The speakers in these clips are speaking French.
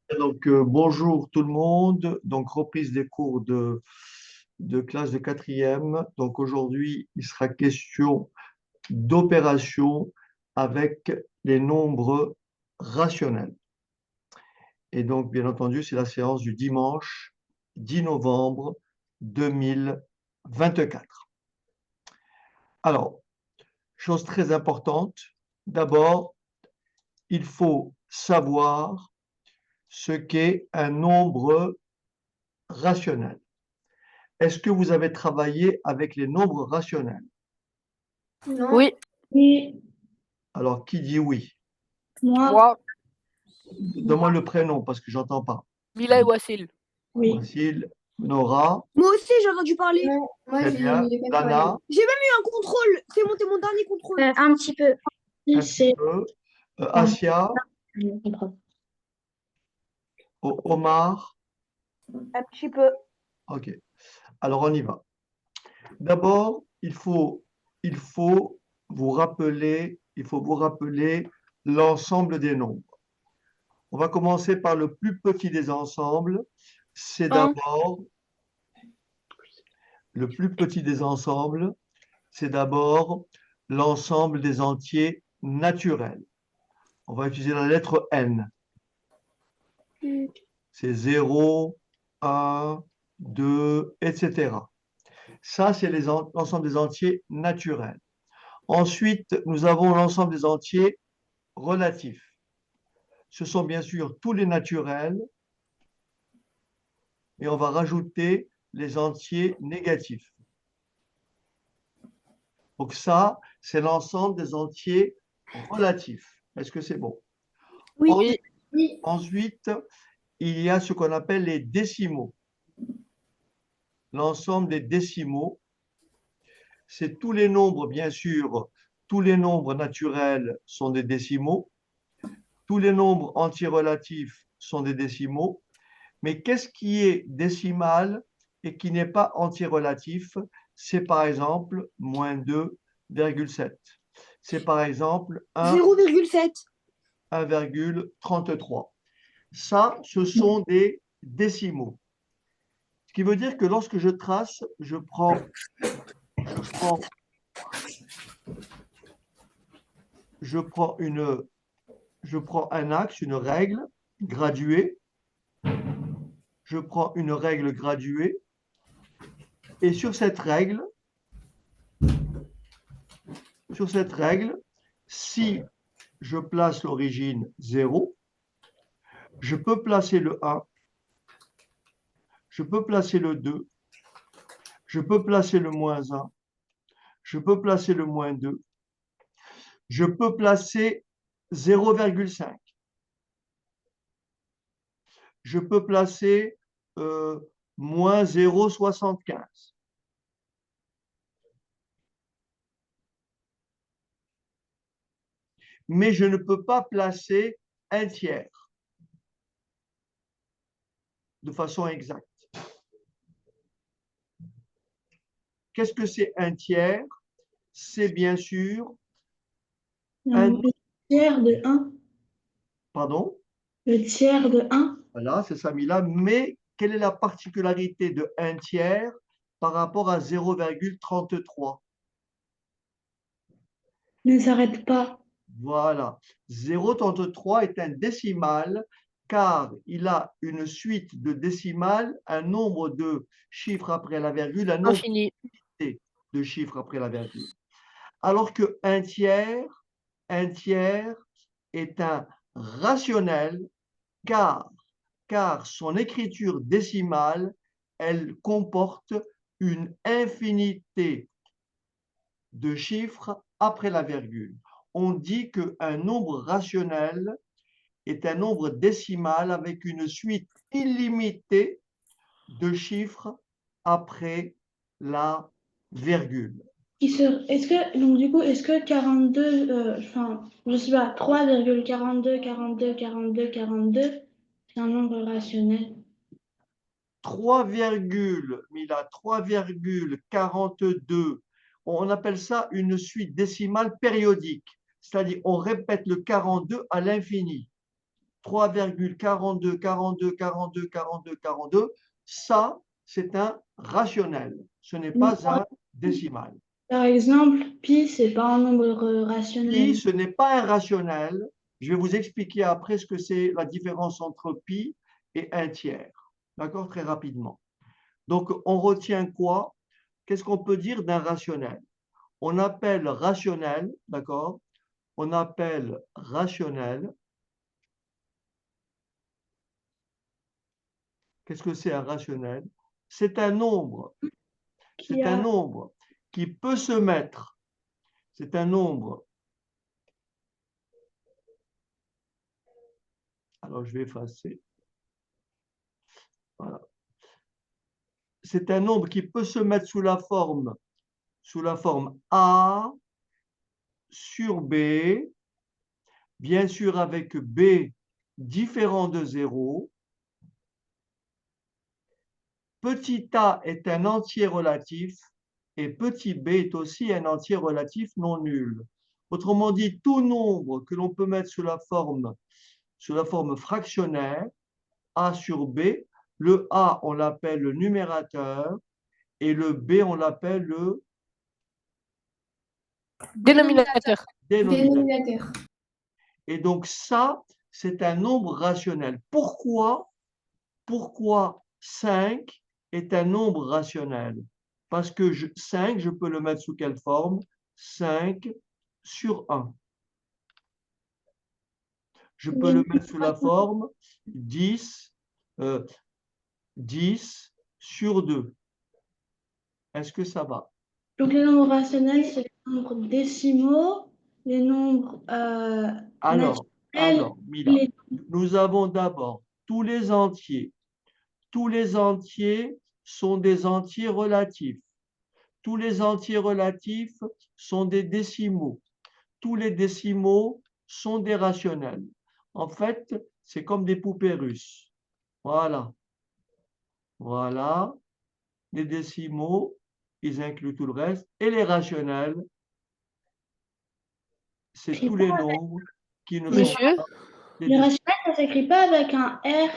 Bonjour tout le monde. Donc, reprise des cours de classe de quatrième. Donc, aujourd'hui, il sera question d'opération avec les nombres rationnels. Et donc, bien entendu, c'est la séance du dimanche 10 novembre 2024. Alors, chose très importante, d'abord, il faut savoir ce qu'est un nombre rationnel. Est-ce que vous avez travaillé avec les nombres rationnels? Non. Oui, Oui, Alors, qui dit oui? moi, moi, Donne-moi le prénom parce que j'entends pas. Mila et Wassil. oui. Facile. Nora, Moi aussi, j'ai entendu parler. Non, moi, très bien. j'ai pas travaillé. Lana, J'ai même eu un contrôle. C'est mon dernier contrôle. Un petit peu. un Si, petit c'est peu. un Asia, contrôle. Omar. Un petit peu. OK. Alors, on y va. D'abord, il faut vous rappeler l'ensemble des nombres. On va commencer par le plus petit des ensembles. C'est Un. d'abord le plus petit des ensembles. C'est d'abord l'ensemble des entiers naturels. On va utiliser la lettre N. C'est 0, 1, 2, etc. Ça, c'est l'ensemble des entiers naturels. Ensuite, nous avons l'ensemble des entiers relatifs. Ce sont bien sûr tous les naturels et on va rajouter les entiers négatifs. Donc ça, c'est l'ensemble des entiers relatifs. Est-ce que c'est bon? Oui, Oui. Ensuite, il y a ce qu'on appelle les décimaux. L'ensemble des décimaux, c'est tous les nombres, bien sûr, tous les nombres naturels sont des décimaux, tous les nombres antirelatifs sont des décimaux, mais qu'est-ce qui est décimal et qui n'est pas antirelatif? C'est par exemple moins 2,7. C'est par exemple 0,7. 1,33. Ça, ce sont des décimaux. Ce qui veut dire que lorsque je trace, prends, je prends un axe, une règle graduée. Je prends une règle graduée. Et sur cette règle, si je place l'origine 0, je peux placer le 1, je peux placer le 2, je peux placer le moins 1, je peux placer le moins 2, je peux placer 0,5, je peux placer moins 0,75. Mais je ne peux pas placer un tiers de façon exacte. Qu'est-ce que c'est un tiers? C'est bien sûr un... Le tiers de un. Pardon? Le tiers de un Voilà, c'est ça, Mila. Mais quelle est la particularité de un tiers par rapport à 0,33? ne s'arrête pas. Voilà. 0,33 est un décimal car il a une suite de décimales, un nombre de chiffres après la virgule, un nombre infini. de chiffres après la virgule. Alors que un tiers est un rationnel car, car son écriture décimale, elle comporte une infinité de chiffres après la virgule. On dit qu'un nombre rationnel est un nombre décimal avec une suite illimitée de chiffres après la virgule. Est-ce que, donc du coup, est-ce que 42, enfin, je sais pas, 3,42, 42, 42, 42, c'est un nombre rationnel? 3,42. On appelle ça une suite décimale périodique, c'est-à-dire on répète le 42 à l'infini. 3,42, 42, 42, 42, 42, ça, c'est un rationnel. Ce n'est pas un décimal. Par exemple, pi, c'est pas un nombre Pi, rationnel. ce n'est pas un rationnel. Je vais vous expliquer après ce que c'est la différence entre pi et un tiers. D'accord? Très rapidement. Donc, on retient quoi? Qu'est-ce qu'on peut dire d'un rationnel? On appelle rationnel, d'accord? On appelle rationnel. Qu'est-ce que c'est un rationnel? C'est un nombre. Qui C'est un a nombre qui peut se mettre. C'est un nombre. Alors, je vais effacer. Voilà. C'est un nombre qui peut se mettre sous la forme A sur B, bien sûr avec B différent de 0. Petit a est un entier relatif et petit b est aussi un entier relatif non nul. Autrement dit, tout nombre que l'on peut mettre sous la forme fractionnaire, a sur b, le a, on l'appelle le numérateur et le b, on l'appelle le Dénominateur. dénominateur. Et donc ça, c'est un nombre rationnel. Pourquoi 5 est un nombre rationnel? Parce que 5, je peux le mettre sous quelle forme? 5 sur 1. Je peux le mettre sous la forme 10, 10 sur 2. Est-ce que ça va? Donc les nombres rationnels, c'est les nombres décimaux, les nombres Alors, naturels, Mila, les... nous avons d'abord tous les entiers. Tous les entiers sont des entiers relatifs. Tous les entiers relatifs sont des décimaux. Tous les décimaux sont des rationnels. En fait, c'est comme des poupées russes. Voilà. Voilà. Les décimaux, ils incluent tout le reste. Et les rationnels, c'est tous les nombres qui ne sont Monsieur, pas des Les décimaux. rationnels, ça s'écrit pas avec un R.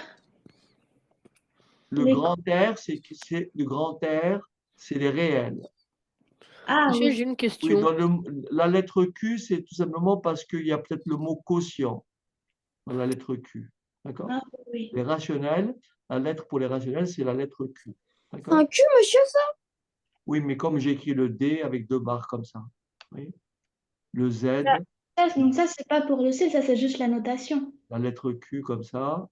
Le grand R, le grand R, c'est les réels. Ah monsieur, oui. j'ai une Oui, question. dans la lettre Q, c'est tout simplement parce qu'il y a peut-être le mot quotient dans la lettre Q. D'accord? Ah oui. Les rationnels, la lettre pour les rationnels, c'est la lettre Q. Un D'accord? cul, monsieur, ça? Oui, mais comme j'ai écrit le D avec deux barres comme ça. Oui. Le Z, Donc ça, c'est pas pour le C, ça c'est juste la notation. la lettre Q comme ça,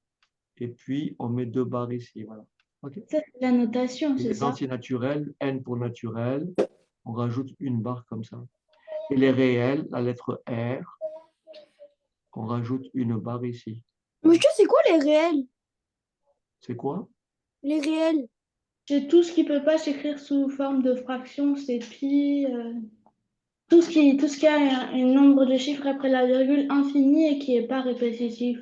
et puis on met deux barres ici. Voilà. OK? Ça, c'est la notation, Et c'est les ça. entiers naturels, N pour naturel, on rajoute une barre comme ça. Et les réels, la lettre R, on rajoute une barre ici. Monsieur, c'est quoi les réels? C'est quoi? Les réels. C'est tout ce qui peut pas s'écrire sous forme de fraction, c'est pi. Tout ce qui a un nombre de chiffres après la virgule infinie et qui est pas répétitif.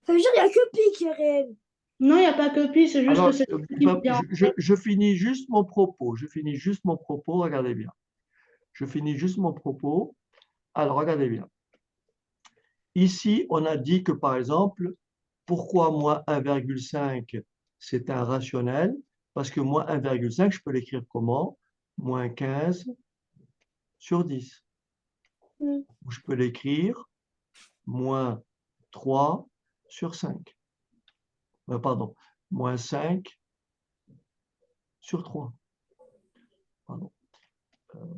Ça veut dire qu'il n'y a que pi qui est réel. Non, il n'y a pas que pi, c'est juste Alors, que c'est ce qui me vient. je finis juste mon propos. Je finis juste mon propos, regardez bien. Je finis juste mon propos. Alors, regardez bien. Ici, on a dit que, par exemple, pourquoi moins 1,5, c'est un rationnel? Parce que moins 1,5, je peux l'écrire comment? Moins 15 sur 10. Mm. Ou je peux l'écrire moins 3 sur 5. Pardon, moins 5 sur 3. Pardon,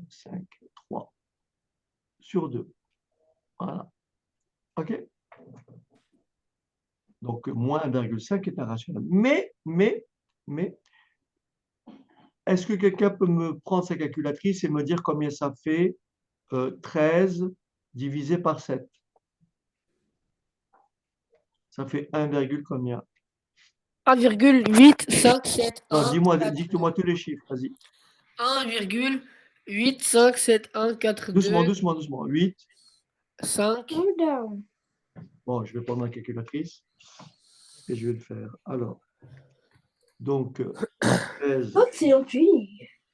5, 3 sur 2. Voilà. OK? Donc, moins 1,5 est un rationnel. Mais, est-ce que quelqu'un peut me prendre sa calculatrice et me dire combien ça fait 13 divisé par 7? Ça fait 1, combien? 1,8571. Non, dis-moi, dicte-moi tous les chiffres, vas-y. 1,85714 Doucement, doucement, doucement. 8. 5. Calm down. Bon, je vais prendre ma calculatrice et je vais le faire. Alors, donc, 13 Oh, c'est gentil.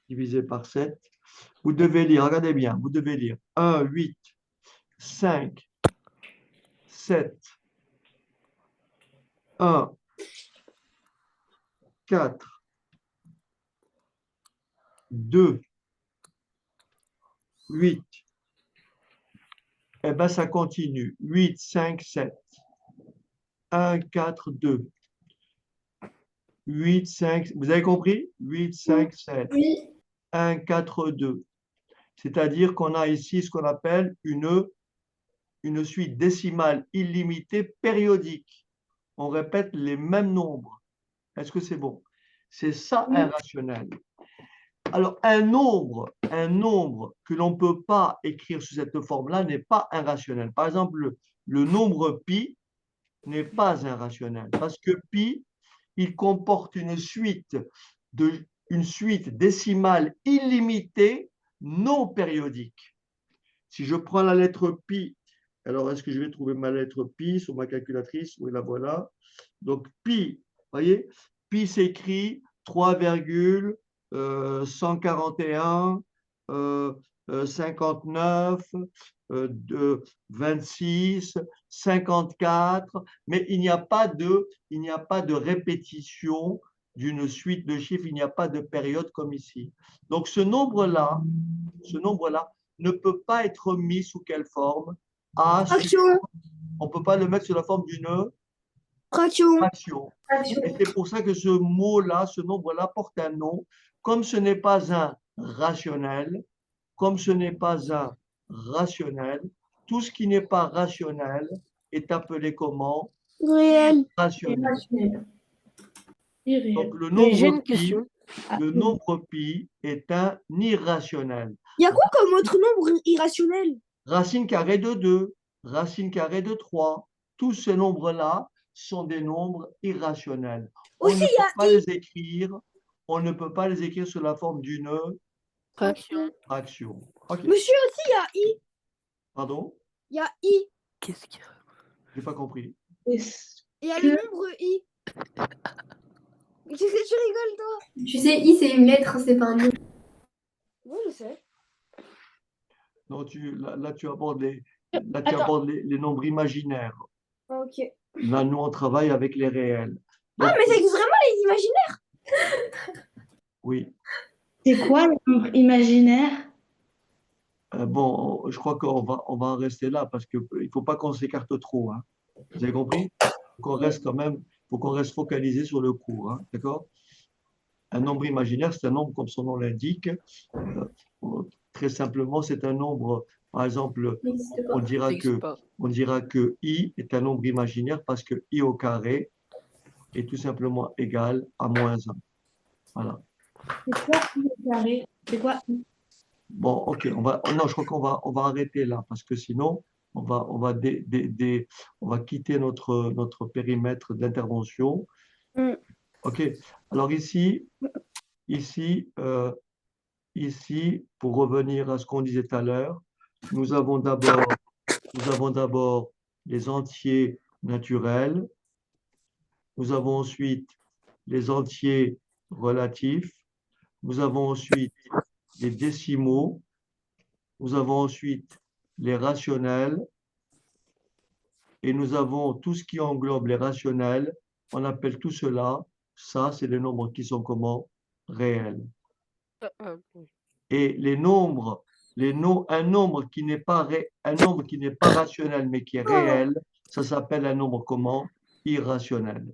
divisé par 7. Vous devez lire, regardez bien, vous devez lire 1, 8, 5, 7, 1, 4, 2, 8. Eh bien, ça continue. 8, 5, 7. 1, 4, 2. 8, 5. Vous avez compris? 8, 5, 7. Oui. 1, 4, 2. C'est-à-dire qu'on a ici ce qu'on appelle une suite décimale illimitée périodique. On répète les mêmes nombres. Est-ce que c'est bon? C'est ça un rationnel. Alors, un nombre que l'on ne peut pas écrire sous cette forme-là n'est pas un rationnel. Par exemple, le nombre pi n'est pas un rationnel parce que pi, il comporte une suite décimale illimitée non périodique. Si je prends la lettre pi, alors est-ce que je vais trouver ma lettre pi sur ma calculatrice? Oui, la voilà. Donc pi, voyez, pi s'écrit 3,141, 59, 26, 54, mais il n'y a pas de répétition d'une suite de chiffres, il n'y a pas de période comme ici. Donc ce nombre-là ne peut pas être mis sous quelle forme? Fraction. On ne peut pas le mettre sous la forme d'une Fraction. fraction. Et c'est pour ça que ce mot-là, ce nombre-là porte un nom. Comme ce n'est pas un rationnel, tout ce qui n'est pas rationnel est appelé comment? Réel. Rationnel. Irréel. Donc le Mais j'ai nombre une pi, question. le nombre pi est un irrationnel. Il y a quoi comme autre nombre irrationnel? Racine carrée de 2, racine carrée de 3, tous ces nombres-là sont des nombres irrationnels. On Aussi, ne il y peut a pas I. les écrire, on ne peut pas les écrire sous la forme d'une Fraction. fraction. Ok, Monsieur aussi, il y a I. pardon, Il y a I. Qu'est-ce qu'il y a? j'ai pas compris. Est-ce Il y a que- le nombre I. Qu'est-ce que tu rigoles, toi? Tu sais, I, c'est une lettre, c'est pas un mot. Oui, je sais. Non, là, tu abordes Attends. les nombres imaginaires. Ah, ok. Là, nous, on travaille avec les réels. Donc, Ah, mais ça existe vraiment les imaginaires? oui. C'est quoi le nombre imaginaire? Bon, je crois on va en rester là parce qu'il ne faut pas qu'on s'écarte trop, hein. Vous avez compris? Faut qu'on reste focalisé sur le cours, hein, d'accord? Un nombre imaginaire, c'est un nombre comme son nom l'indique. Très simplement, c'est un nombre, par exemple, N'existe on pas. dira N'existe que, pas. on dira que i est un nombre imaginaire parce que i au carré est tout simplement égal à moins 1. Voilà. C'est quoi I carré? C'est quoi I? Bon, ok, non, je crois on va arrêter là parce que sinon, on va quitter notre périmètre d'intervention. Mm. Ok, alors ici, pour revenir à ce qu'on disait tout à l'heure, nous avons d'abord les entiers naturels, nous avons ensuite les entiers relatifs, nous avons ensuite les décimaux, nous avons ensuite les rationnels et nous avons tout ce qui englobe les rationnels. On appelle tout cela, ça, c'est les nombres qui sont comment? Réels. Oui. Et un nombre qui n'est pas rationnel mais qui est réel, ça s'appelle un nombre comment? Irrationnel.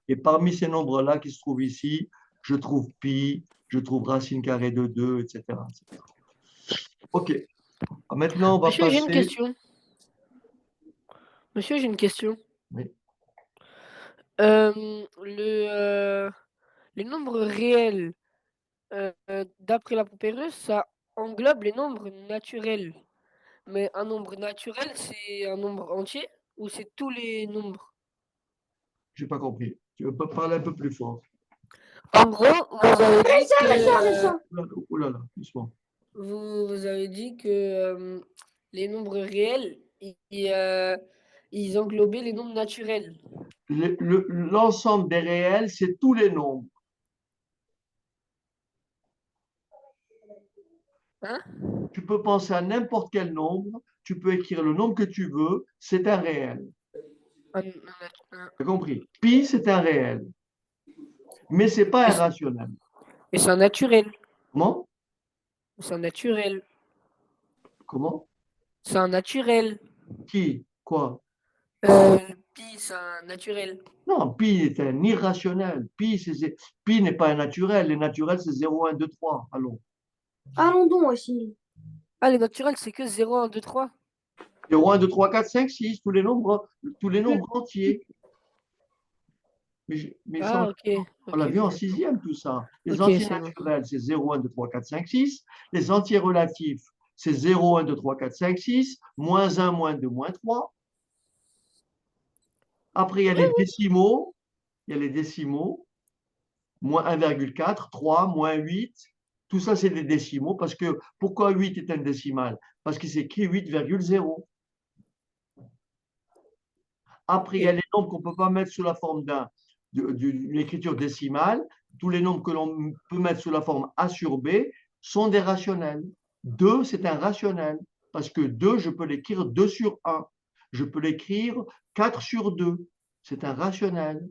Et parmi ces nombres-là qui se trouvent ici, je trouve pi, je trouve racine carrée de 2, etc. OK. Maintenant, on va Monsieur, j'ai une passer. question. Monsieur, j'ai une question. Oui. Les nombres réels, d'après la Pampéreuse, ça englobe les nombres naturels. Mais un nombre naturel, c'est un nombre entier ou c'est tous les nombres? Je n'ai pas compris. Tu peux parler un peu plus fort. En gros, vous avez dit que, Oh là là, doucement. vous avez dit que les nombres réels, ils englobaient les nombres naturels. L'ensemble des réels, c'est tous les nombres. Hein? Tu peux penser à n'importe quel nombre, tu peux écrire le nombre que tu veux, c'est un réel. T'as compris? Pi, c'est un réel. Mais c'est pas un rationnel. Et c'est un naturel. Comment? C'est un naturel. Comment? C'est un naturel. Qui? Quoi? Pi, c'est un naturel. Non, pi est un irrationnel. Pi n'est pas un naturel. Les naturels, c'est 0, 1, 2, 3. Allons. Allons donc aussi. Ah, les naturels, c'est que 0, 1, 2, 3. 0, 1, 2, 3, 4, 5, 6. Tous les nombres entiers. Mais ça, Ah, ok. on l'a Ok, vu en ok. sixième, tout ça. Les Ok, entiers c'est bon. naturels, c'est 0, 1, 2, 3, 4, 5, 6. Les entiers relatifs, c'est 0, 1, 2, 3, 4, 5, 6. Moins 1, moins 2, moins 3. Après, il y a les décimaux. Il y a les décimaux. Moins 1,4, 3, moins 8. Tout ça, c'est des décimaux. Parce que, pourquoi 8 est un décimal? Parce qu'il s'écrit 8,0. Après, il y a les nombres qu'on ne peut pas mettre sous la forme d'une écriture décimale. Tous les nombres que l'on peut mettre sous la forme A sur B sont des rationnels. 2, c'est un rationnel. Parce que 2, je peux l'écrire 2 sur 1. Je peux l'écrire 4 sur 2. C'est un rationnel.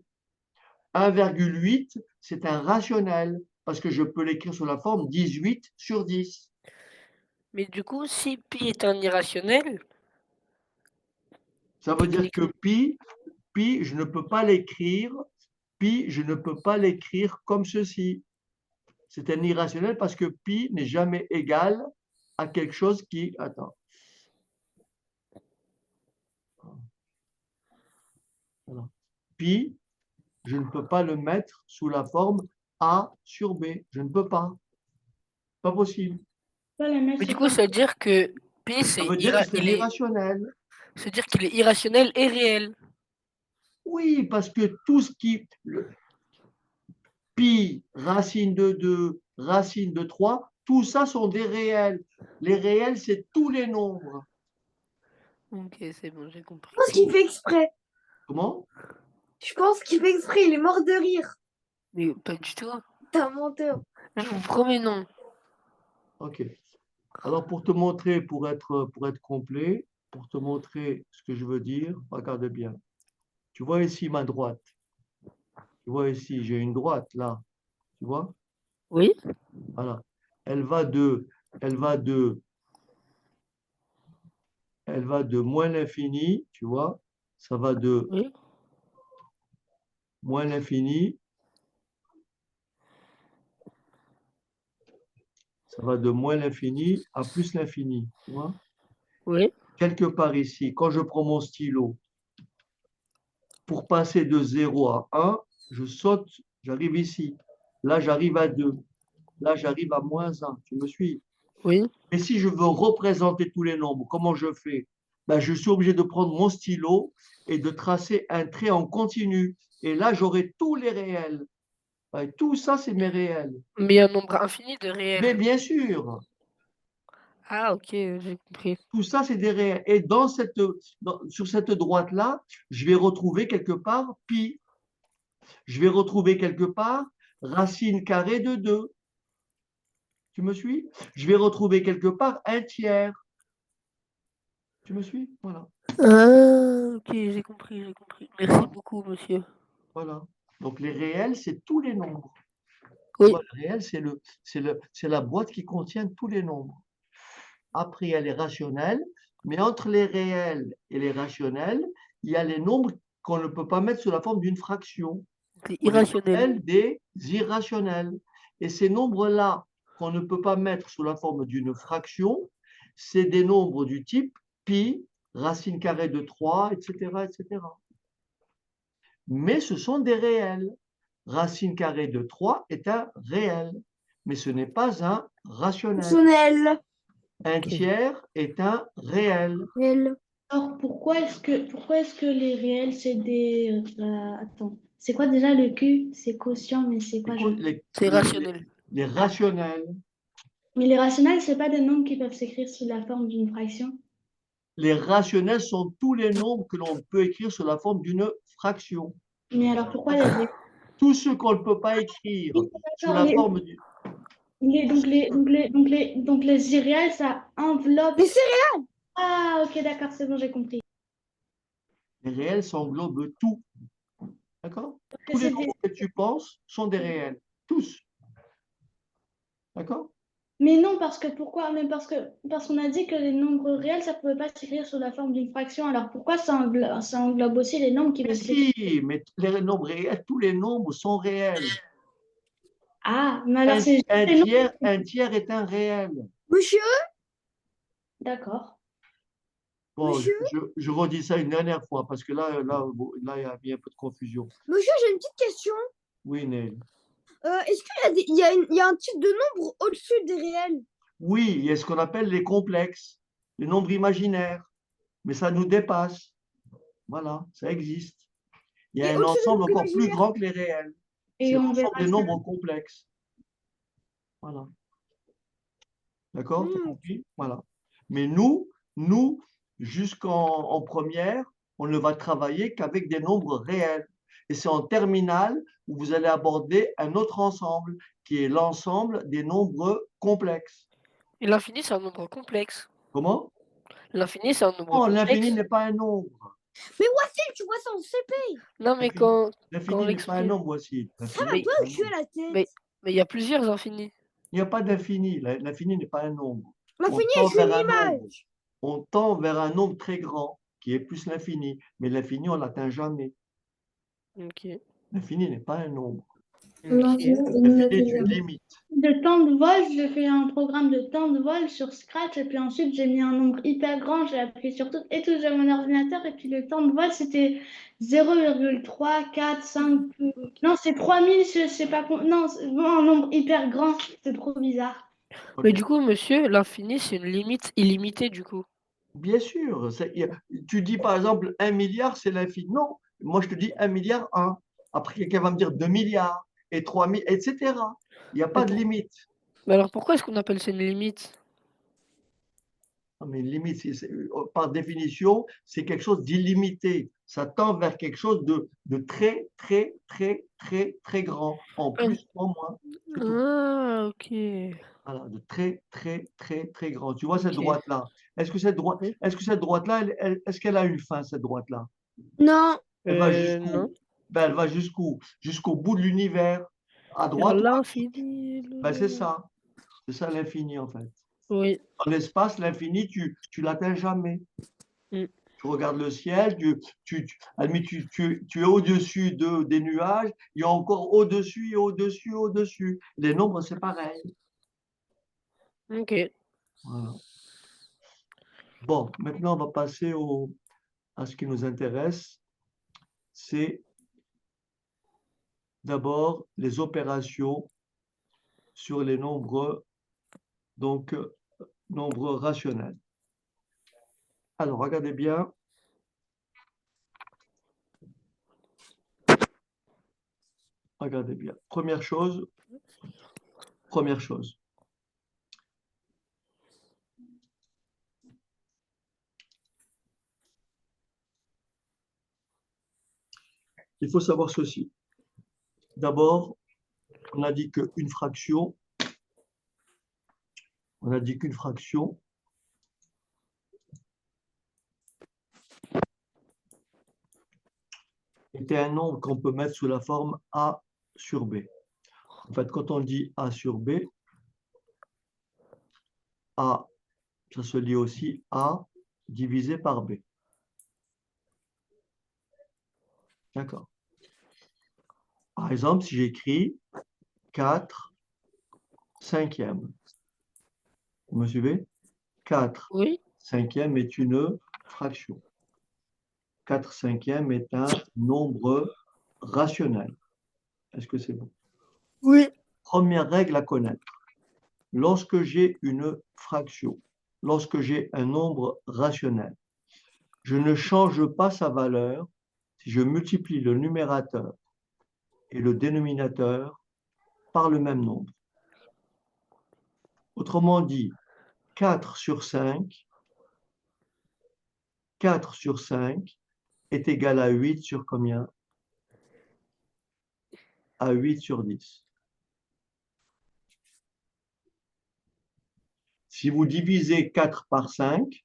1,8, c'est un rationnel. Parce que je peux l'écrire sous la forme 18 sur 10. Mais du coup, si pi est un irrationnel, Ça veut dire que techniquement, pi, je ne peux pas l'écrire. Pi, je ne peux pas l'écrire comme ceci. C'est un irrationnel parce que pi n'est jamais égal à quelque chose qui... Attends. Voilà. Pi, je ne peux pas le mettre sous la forme A sur B. Je ne peux pas. Pas possible. Pas la mettre mais sous du coup, forme. ça veut dire que P, Ça veut dire que c'est un irrationnel. ça veut dire qu'il est irrationnel et réel. Oui, parce que tout ce qui... Pi, racine de 2, racine de 3, tout ça sont des réels. Les réels, c'est tous les nombres. Ok, c'est bon, j'ai compris. Je pense qu'il fait exprès. Comment? Je pense qu'il fait exprès. Il est mort de rire. Mais pas du tout. T'es un menteur. Je vous promets, non. Ok. Alors, pour te montrer, pour être complet, pour te montrer ce que je veux dire, regarde bien. Tu vois ici ma droite. Tu vois ici, j'ai une droite là. Tu vois? Oui, Voilà. Elle va de, elle va de, elle va de moins l'infini, tu vois? Ça va de oui. moins l'infini, ça va de moins l'infini à plus l'infini, tu vois? Oui, Quelque part ici, quand je prends mon stylo, pour passer de 0 à 1, je saute, j'arrive ici. Là, j'arrive à 2. Là, j'arrive à moins 1. Tu me suis? oui. Mais si je veux représenter tous les nombres, comment je fais? Ben, je suis obligé de prendre mon stylo et de tracer un trait en continu. Et là, j'aurai tous les réels. Ouais, tout ça, c'est mes réels. Mais il y a un nombre infini de Mais réels. bien sûr, Ah, ok, j'ai compris. tout ça, c'est des réels. Et sur cette droite-là, je vais retrouver quelque part pi. Je vais retrouver quelque part racine carrée de 2. Tu me suis? Je vais retrouver quelque part un tiers. Tu me suis? Voilà. Ah, ok, j'ai compris, j'ai compris. Merci beaucoup, monsieur. Voilà. Donc les réels, c'est tous les nombres. Tu Oui, vois, le réel, c'est la boîte qui contient tous les nombres. Après, il y a les rationnels, mais entre les réels et les rationnels, il y a les nombres qu'on ne peut pas mettre sous la forme d'une fraction. c'est On les irrationnel. appelle des irrationnels. Et ces nombres-là, qu'on ne peut pas mettre sous la forme d'une fraction, c'est des nombres du type pi, racine carrée de 3, etc., etc. Mais ce sont des réels. Racine carrée de 3 est un réel, mais ce n'est pas un rationnel. Personnel. Un Ok. tiers est un réel. Réel. Alors, pourquoi est-ce que les réels, c'est des... attends, c'est quoi déjà le Q? C'est quotient, mais c'est quoi? Écoute, les, C'est les- rationnel. les rationnels, Mais les rationnels, c'est pas des nombres qui peuvent s'écrire sous la forme d'une fraction. les rationnels sont tous les nombres que l'on peut écrire sous la forme d'une fraction. Mais alors, pourquoi les réels? Tous ceux qu'on ne peut pas écrire sous D'accord, la forme du... donc les irréels, ça enveloppe. Mais c'est Ah, ok, d'accord, c'est bon, j'ai compris. Les réels, ça englobe tout. D'accord? Tous les C'est nombres que tu penses sont des réels. Tous. D'accord? Mais non, parce que pourquoi? Mais parce qu'on a dit que les nombres réels, ça ne pouvait pas s'écrire sous la forme d'une fraction. Alors pourquoi ça englobe aussi les nombres qui Mais peuvent s'écrire? si, mais les nombres réels, tous les nombres sont réels. Ah, mais alors c'est Un les nombres. tiers est un réel. Monsieur, D'accord. Bon, monsieur, je redis ça une dernière fois parce que là, il y a un peu de confusion. monsieur, j'ai une petite question. Oui, Neil. Est-ce qu'il y a il y a un type de nombre au-dessus des réels? Oui, il y a ce qu'on appelle les complexes, les nombres imaginaires, mais ça nous dépasse. Voilà, ça existe. Il y a Et un au-dessus des ensemble nombres encore plus imaginaires? grand que les réels. C'est Et on l'ensemble verra des ça. nombres complexes. Voilà. D'accord? T'as Hmm. compris? Voilà. Mais nous, en première, on ne va travailler qu'avec des nombres réels. Et c'est en terminale où vous allez aborder un autre ensemble, qui est l'ensemble des nombres complexes. Et l'infini, c'est un nombre complexe. Comment? L'infini, c'est un nombre Non, l'infini complexe. n'est pas un nombre. Mais Wassim, tu vois ça en CP. Non, mais L'infini quand on l'infini n'est pas un l'exprime. nombre aussi. Ça L'infini va n'est Mais, pas pas au un cul nombre. à la tête. mais, mais il y a plusieurs infinis. Il n'y a pas d'infini. L'infini n'est pas un nombre. On L'infini tend est une vers un nombre. image. On tend vers un nombre très grand, qui est plus l'infini. Mais l'infini, on ne l'atteint jamais. Ok. L'infini n'est pas un nombre. Ok. L'infini est une limite. De temps de vol, j'ai fait un programme de temps de vol sur Scratch et puis ensuite j'ai mis un nombre hyper grand, j'ai appuyé sur toutes et tout sur mon ordinateur et puis le temps de vol c'était 0,345. Non, c'est 3000, je sais pas non, c'est vraiment un nombre hyper grand, c'est trop bizarre. Mais Ok. du coup, monsieur, l'infini, c'est une limite illimitée, du coup. Bien sûr. Tu dis par exemple 1 milliard, c'est l'infini. Non, moi je te dis 1 milliard 1. Après, quelqu'un va me dire 2 milliards et 3 000, etc. Il n'y a Mais, pas de limite. mais alors, pourquoi est-ce qu'on appelle ça une limite? Non, mais une limite, par définition, c'est quelque chose d'illimité. Ça tend vers quelque chose de très, très, très, très, très grand, en Ah, plus ou en moins. C'est tout. ah, ok. Voilà, de très, très, très, très grand. Tu vois cette Ok. droite-là? Oui. Est-ce que cette droite-là, est-ce qu'elle a une fin, cette droite-là? Non. Elle va Non. jusqu'où? Ben, elle va jusqu'où? Jusqu'au bout de l'univers. À Vers droite ou à gauche? l'infini. Ben, c'est ça. C'est ça l'infini, en fait. Oui. Dans l'espace, l'infini, tu l'atteins jamais. Mm. Tu regardes le ciel, admis, tu es au-dessus des nuages, il y a encore au-dessus et au-dessus, au-dessus. Les nombres, c'est pareil. Ok. Voilà. Bon, maintenant, on va passer à ce qui nous intéresse. C'est d'abord les opérations sur les nombres, donc nombres rationnels. Alors, regardez bien. Regardez bien. Première chose. Il faut savoir ceci. D'abord, on a dit qu'une fraction, on a dit qu'une fraction était un nombre qu'on peut mettre sous la forme A sur B. En fait, quand on dit A sur B, A, ça se lit aussi A divisé par B. D'accord. Par exemple, si j'écris 4 cinquièmes, vous me suivez? 4 Oui. cinquièmes est une fraction. 4 cinquièmes est un nombre rationnel. Est-ce que c'est bon? Oui. Première règle à connaître. Lorsque j'ai une fraction, lorsque j'ai un nombre rationnel, je ne change pas sa valeur si je multiplie le numérateur et le dénominateur par le même nombre. Autrement dit, 4 sur 5, 4 sur 5 est égal à 8 sur combien? À 8 sur 10. Si vous divisez 4 par 5,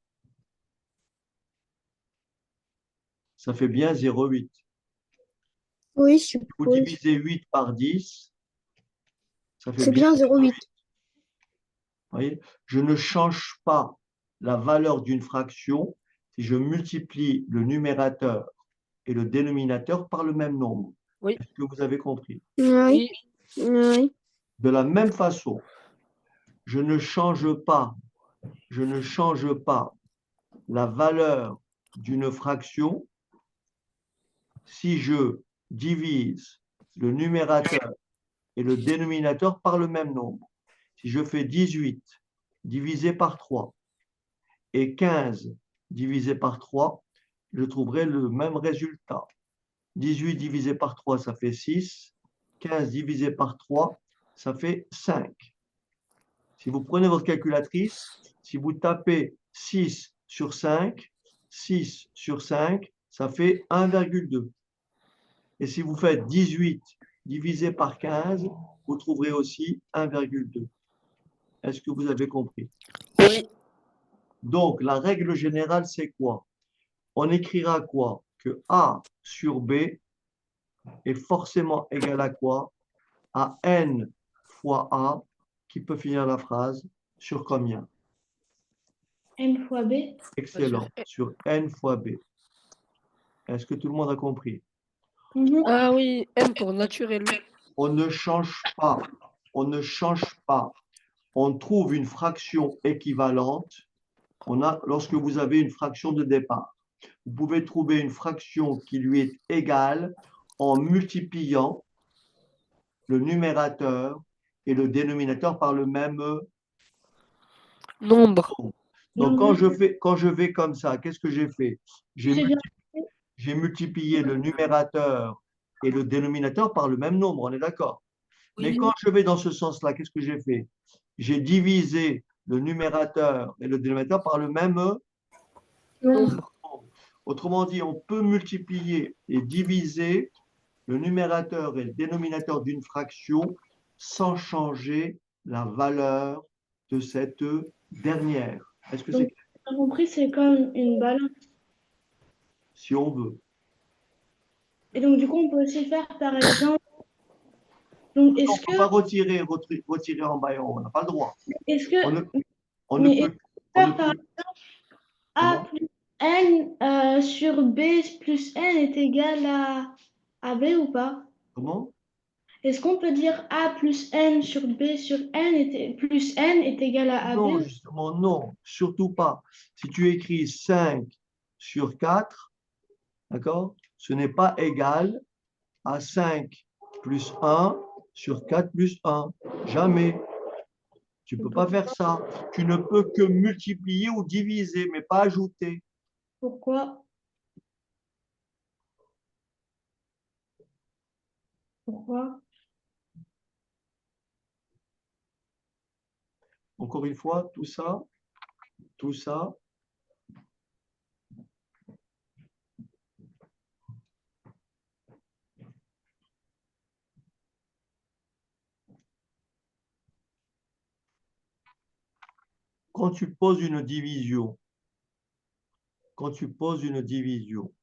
ça fait bien 0,8. Oui, je Si vous suppose. divisez 8 par 10, ça fait C'est bien bien 0,8. voyez, je ne change pas la valeur d'une fraction si je multiplie le numérateur et le dénominateur par le même nombre. Oui. Est-ce que vous avez compris? Oui, Oui. oui. De la même façon, je ne change pas la valeur d'une fraction si je divise le numérateur et le dénominateur par le même nombre. Si je fais 18 divisé par 3 et 15 divisé par 3, je trouverai le même résultat. 18 divisé par 3, ça fait 6. 15 divisé par 3, ça fait 5. Si vous prenez votre calculatrice, si vous tapez 6 sur 5, 6 sur 5, ça fait 1,2. Et si vous faites 18 divisé par 15, vous trouverez aussi 1,2. Est-ce que vous avez compris? Oui. Donc, la règle générale, c'est quoi? On écrira quoi? Que A sur B est forcément égal à quoi? À N fois A, qui peut finir la phrase, sur combien? N fois B. Excellent. Sur N fois B. Est-ce que tout le monde a compris? Mhm. Ah oui, N pour naturel. On ne change pas. On ne change pas. On trouve une fraction équivalente. Lorsque vous avez une fraction de départ, vous pouvez trouver une fraction qui lui est égale en multipliant le numérateur et le dénominateur par le même Nombre. nombre. Donc, quand je vais comme ça, qu'est-ce que j'ai fait? J'ai C'est bien. j'ai multiplié le numérateur et le dénominateur par le même nombre, on est d'accord? Mais Oui. quand je vais dans ce sens-là, qu'est-ce que j'ai fait? J'ai divisé le numérateur et le dénominateur par le même nombre. Nombre. Autrement dit, on peut multiplier et diviser le numérateur et le dénominateur d'une fraction sans changer la valeur de cette dernière. Est-ce que c'est Donc, j'ai compris, c'est comme une balance. si on veut? Et donc, du coup, on peut aussi faire, par exemple, donc, On ne peut pas retirer en bas et en haut, on n'a pas le droit. est-ce On que, ne, on ne mais peut, on ne faire, par peut- A comment? plus N sur B plus N est égal à B ou pas? Comment? Est-ce qu'on peut dire A plus N sur B sur N plus N est égal à AB? Non, justement, non, surtout pas. Si tu écris 5 sur 4, d'accord, ce n'est pas égal à 5 plus 1 sur 4 plus 1. Jamais. Tu ne peux pas faire ça. Tu ne peux que multiplier ou diviser, mais pas ajouter. Pourquoi? Pourquoi? Encore une fois, tout ça, quand tu poses une division, quand tu poses une division,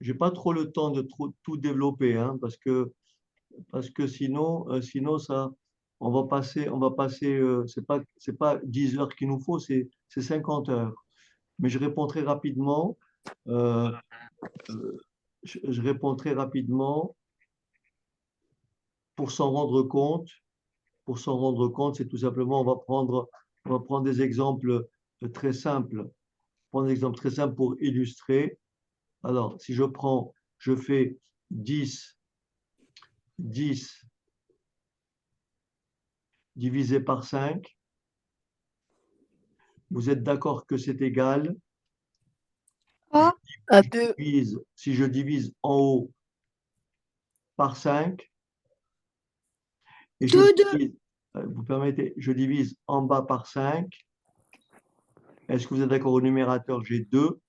j'ai pas trop le temps de tout développer, hein, parce que sinon ça, on va passer, c'est pas 10 heures qu'il nous faut, c'est 50 heures. Mais je réponds très rapidement. euh, euh, je réponds très rapidement pour s'en rendre compte. Pour s'en rendre compte, c'est tout simplement, on va prendre des exemples très simples. Prendre des exemples très simples pour illustrer. Alors, si je fais 10 divisé par 5, vous êtes d'accord que c'est égal? A, À 2. Si je divise en haut par 5 et je 2, 2. divise, vous permettez, je divise en bas par 5, est-ce que vous êtes d'accord au numérateur, j'ai 2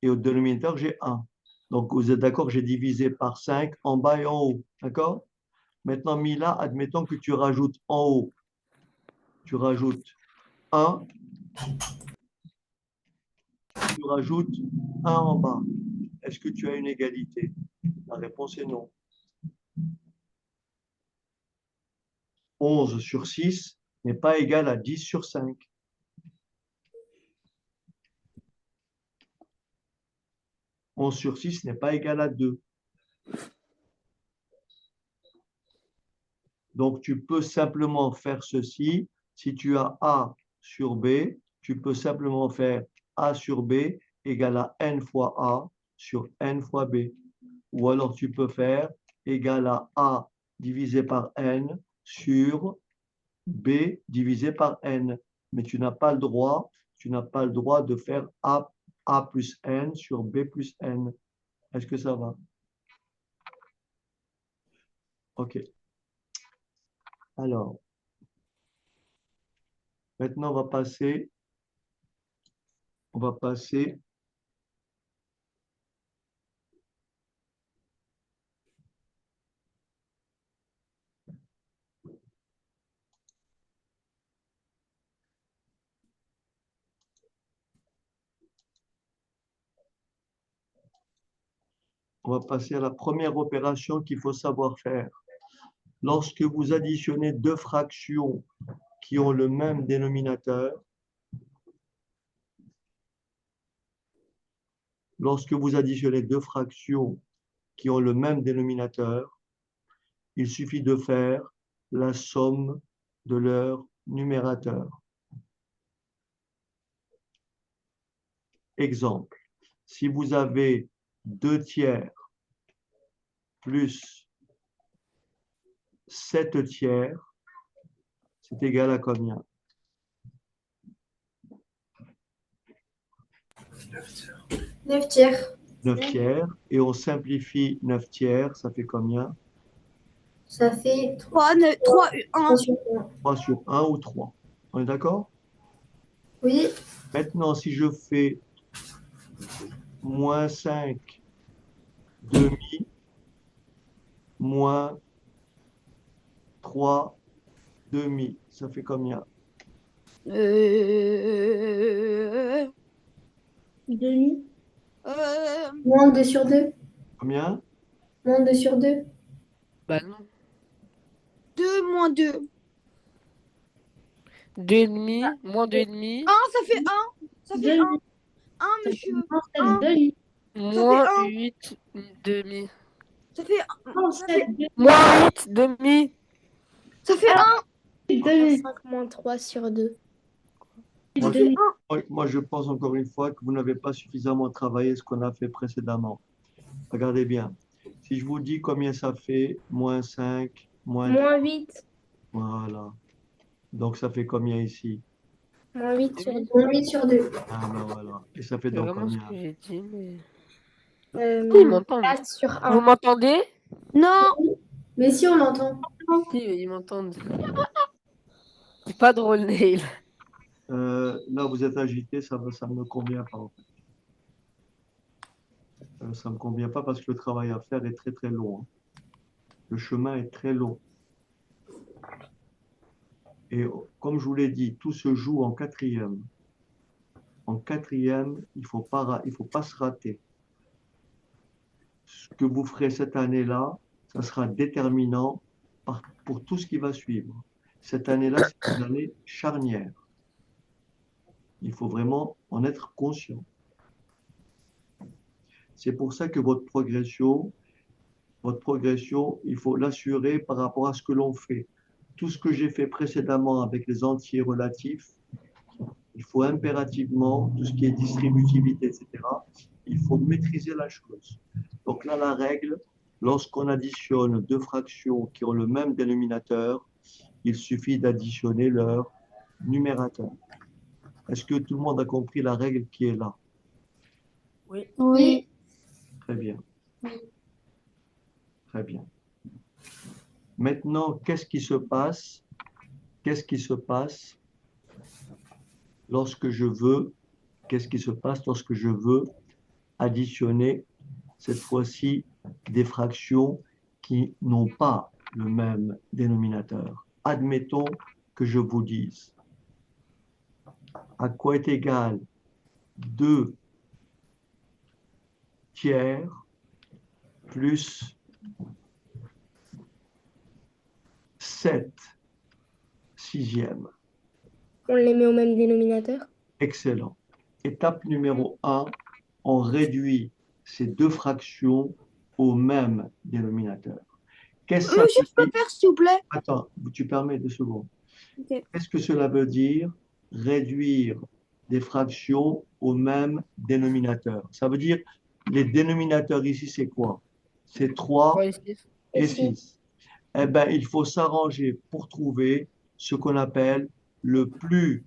et au dénominateur, j'ai 1. Donc, vous êtes d'accord, j'ai divisé par 5 en bas et en haut. D'accord? Maintenant, Mila, admettons que tu rajoutes en haut. Tu rajoutes 1. Tu rajoutes 1 en bas. Est-ce que tu as une égalité? La réponse est non. 11 sur 6 n'est pas égal à 10 sur 5. « 11 sur 6 n'est pas égal à 2. Donc, tu peux simplement faire ceci. Si tu as A sur B, tu peux simplement faire A sur B égale à N fois A sur N fois B. Ou alors, tu peux faire égal à A divisé par N sur B divisé par N. Mais tu n'as pas le droit de faire A plus N sur B plus N. Est-ce que ça va? OK. Alors, maintenant, on va passer à la première opération qu'il faut savoir faire. Lorsque vous additionnez deux fractions qui ont le même dénominateur, il suffit de faire la somme de leurs numérateurs. Exemple, si vous avez 2 tiers plus 7 tiers, c'est égal à combien? 9 tiers. 9 tiers. Et on simplifie 9 tiers, ça fait combien? Ça fait 3, 1. 3 sur 1 ou 3. On est d'accord? Oui. Maintenant, si je fais moins 5 demi moins 3 demi, ça fait combien? Demi. Moins 2 sur 2. Combien? Moins 2 sur 2. Bah non. 2 moins 2. 2,5, moins 2,5, 1, ça fait 1. Ça fait 1. Demi. 1, monsieur. Non, c'est Un. demi. moins un. 8 demi. Ça fait Non, Ça c'est fait- demi. Moins 8 demi. Ça fait 1. Demi. 5 moins 3 sur 2. Moi, Demi. moi, je pense encore une fois que vous n'avez pas suffisamment travaillé ce qu'on a fait précédemment. Regardez bien. Si je vous dis combien ça fait, moins 5, moins 3, Moins 8. voilà. Donc, ça fait combien ici? Moins 8 sur 2. Moins 8 sur 2. Ah, ben voilà. Et ça fait C'est donc vraiment ce combien? que j'ai dit, mais... Ils m'entendent. 4 sur Vous 1. m'entendez? Non. Mais si, on l'entend. Si, ils m'entendent. C'est pas drôle, Neil. Là, vous êtes agité, ça ne me convient pas, en fait. Ça ne me convient pas parce que le travail à faire est très, très long, hein. Le chemin est très long. Et comme je vous l'ai dit, tout se joue en quatrième. En quatrième, il faut pas se rater. Ce que vous ferez cette année-là, ça sera déterminant pour tout ce qui va suivre. Cette année-là, c'est une année charnière. Il faut vraiment en être conscient. C'est pour ça que votre progression, il faut l'assurer par rapport à ce que l'on fait. Tout ce que j'ai fait précédemment avec les entiers relatifs, il faut impérativement, tout ce qui est distributivité, etc., il faut maîtriser la chose. Donc là, la règle, lorsqu'on additionne deux fractions qui ont le même dénominateur, il suffit d'additionner leur numérateur. Est-ce que tout le monde a compris la règle qui est là? Oui. Très bien. Très bien. Maintenant, qu'est-ce qui se passe? Qu'est-ce qui se passe lorsque je veux, qu'est-ce qui se passe lorsque je veux additionner cette fois-ci des fractions qui n'ont pas le même dénominateur. Admettons que je vous dise à quoi est égal 2 tiers plus 7 sixièmes. On les met au même dénominateur. Excellent. Étape numéro 1, on réduit ces deux fractions au même dénominateur. Qu'est-ce que ça Monsieur, je peux veut dire? faire, s'il vous plaît? Attends, tu permets 2 secondes. Ok. Qu'est-ce que cela veut dire? Réduire des fractions au même dénominateur. Ça veut dire, les dénominateurs ici, c'est quoi? C'est 3 3 et 6. et Et 6. Eh bien, il faut s'arranger pour trouver ce qu'on appelle le plus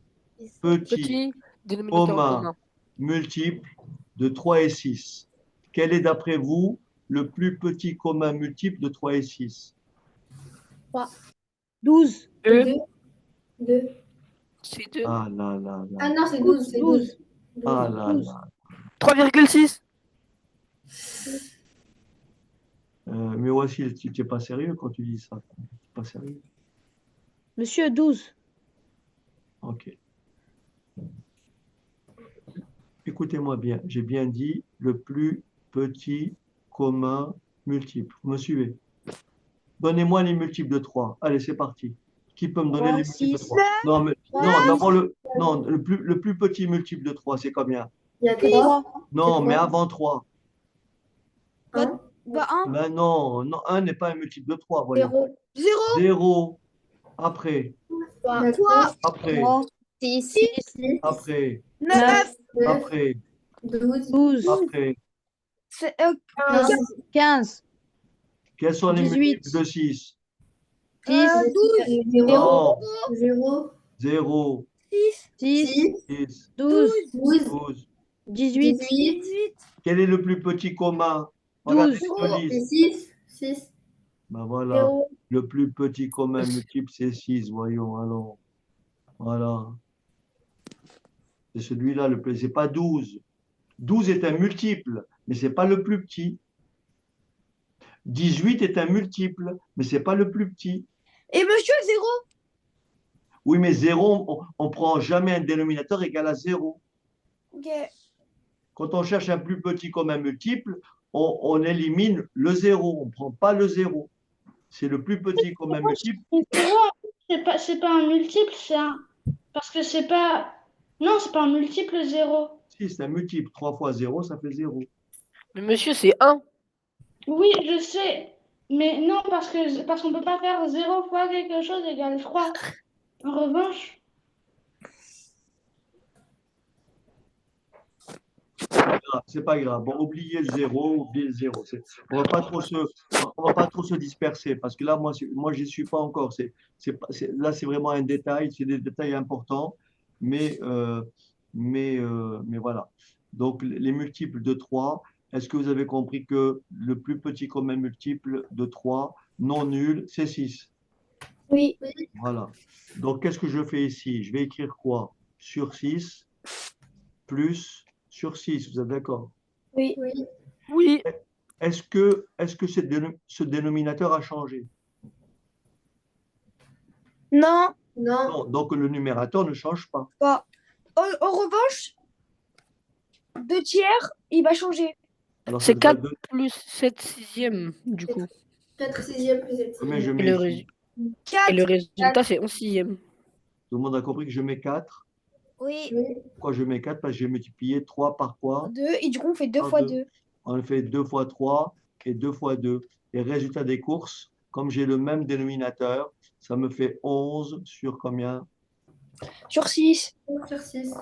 petit Petit dénominateur commun commun. multiple de 3 et 6. Quel est, d'après vous, le plus petit commun multiple de 3 et 6? 12. 2, 2. c'est 2. Ah là là Ah là. non, c'est 12. C'est 12. Ah là là. 3,6. Mais voici, tu n'es pas sérieux quand tu dis ça. Tu n'es pas sérieux. Monsieur, 12. Ok. Écoutez-moi bien. J'ai bien dit le plus petit commun multiple. Vous me suivez? Donnez-moi les multiples de 3. Allez, c'est parti. Qui peut me donner 3, les multiples de 6. 3? Non, mais, non, d'abord le plus petit multiple de 3, c'est combien? Il y a 3. Non, C'est mais trois. avant 3. 1. Bah, 1, Ben non, non, 1 n'est pas un multiple de 3, voyons. 0. 0, 0. Après, 3. 3, après, 6. 6. après, 9, 9. après, 12. 12. après. 15. 15. Quels sont les 18. multiples de 6? 6. 12. 0. Non, 0. 0, 6. 6. 6, 12. 12. 12. 18. 18. Quel est le plus petit commun? Regardez 12. les C'est polices. 6. 6. Ben voilà, 0. le plus petit commun multiple, c'est 6, voyons, allons. Voilà. C'est celui-là, c'est pas 12. 12 est un multiple, mais c'est pas le plus petit. 18 est un multiple, mais c'est pas le plus petit. Et monsieur, 0. Oui, mais 0, on prend jamais un dénominateur égal à 0. Ok. Quand on cherche un plus petit commun multiple, on élimine le 0. On ne prend pas le 0. C'est le plus petit commun multiple. C'est pas un multiple, c'est un. Parce que c'est pas. Non, c'est pas un multiple 0. Si c'est un multiple, 3 fois 0, ça fait 0. Mais monsieur, c'est 1. Oui, je sais. Mais non, parce qu'on peut pas faire 0 fois quelque chose égale 3. En revanche, C'est pas grave. Bon, oubliez le 0, oubliez le 0. On va pas trop on va pas trop se disperser parce que là, moi, j'y suis pas encore. Là, c'est vraiment un détail, c'est des détails importants, mais, mais voilà. Donc, les multiples de 3, est-ce que vous avez compris que le plus petit commun multiple de 3, non nul, c'est 6? Oui. Voilà. Donc, qu'est-ce que je fais ici? Je vais écrire quoi? Sur 6 plus sur 6, vous êtes d'accord? Oui. Oui. Est-ce que ce dénominateur a changé? Non, Non. Non, donc le numérateur ne change pas. pas. En revanche, 2 tiers, il va changer. Alors, ça C'est devrait 4 être deux- plus 7 sixièmes, du coup. 4 sixièmes plus 7 combien je sixièmes. mets le ici? Et 4, le résultat, c'est 11 sixièmes. Tout le monde a compris que je mets 4. oui, Oui. Pourquoi je mets 4? Parce que j'ai multiplié 3 par quoi? 2, et du coup, on fait 2 Par fois 2. 2. On fait 2 fois 3 et 2 fois 2. Et résultat des courses, comme j'ai le même dénominateur, ça me fait 11 sur combien? Sur 6. Sur 6.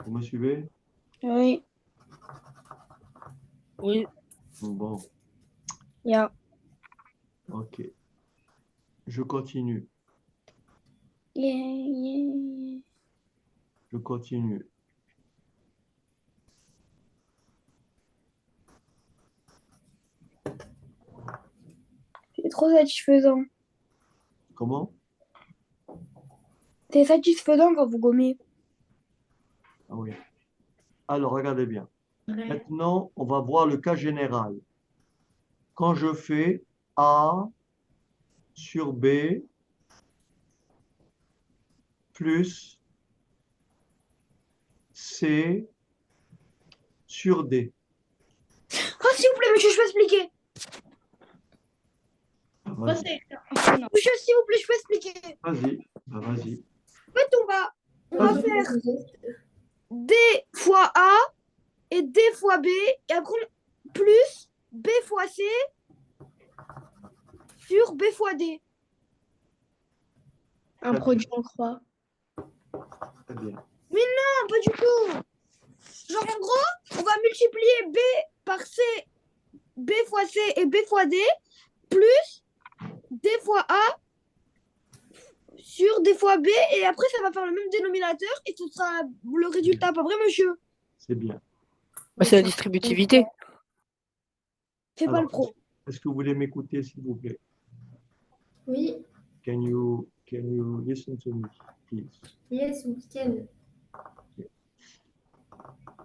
Vous me suivez? Oui, Oui. Bon, yeah. ok. Je continue. Je continue. C'est trop satisfaisant. Comment? C'est satisfaisant quand vous gommez. Ah oui. Alors, regardez bien. Maintenant, on va voir le cas général. Quand je fais A sur B plus C sur D. Oh, s'il vous plaît, monsieur, je peux expliquer. Moi, Vas-y, c'est non. Monsieur, s'il vous plaît, je peux expliquer. vas-y, bah, vas-y. En fait, on va Vas-y. faire D fois A et D fois B. Et après, plus B fois C sur B fois D. Un produit en croix. Très bien. Non, pas du tout. Genre, en gros, on va multiplier B par C, B fois C et B fois D, plus D fois A sur D fois B, et après, ça va faire le même dénominateur, et ce sera le résultat, pas vrai, monsieur? C'est bien. Bah, c'est la distributivité. Fais pas Alors, le pro. est-ce que vous voulez m'écouter, s'il vous plaît? Oui. Can you listen to me, please? Yes, we can.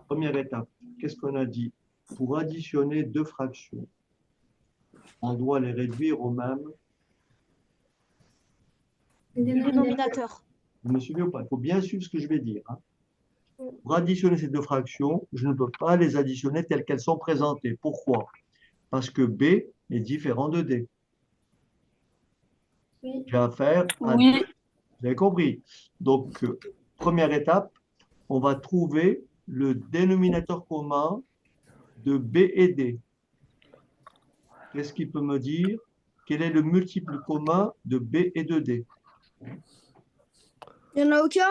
Première étape, qu'est-ce qu'on a dit? Pour additionner deux fractions, on doit les réduire au même. Dénominateur. Vous me suivez ou pas? Il faut bien suivre ce que je vais dire, hein. Pour additionner ces deux fractions, je ne peux pas les additionner telles qu'elles sont présentées. Pourquoi? Parce que B est différent de D. Oui. J'ai affaire à Oui. deux. Vous avez compris? Donc, première étape, on va trouver le dénominateur commun de B et D. Qu'est-ce qu'il peut me dire? Quel est le multiple commun de B et de D? Il n'y en a aucun?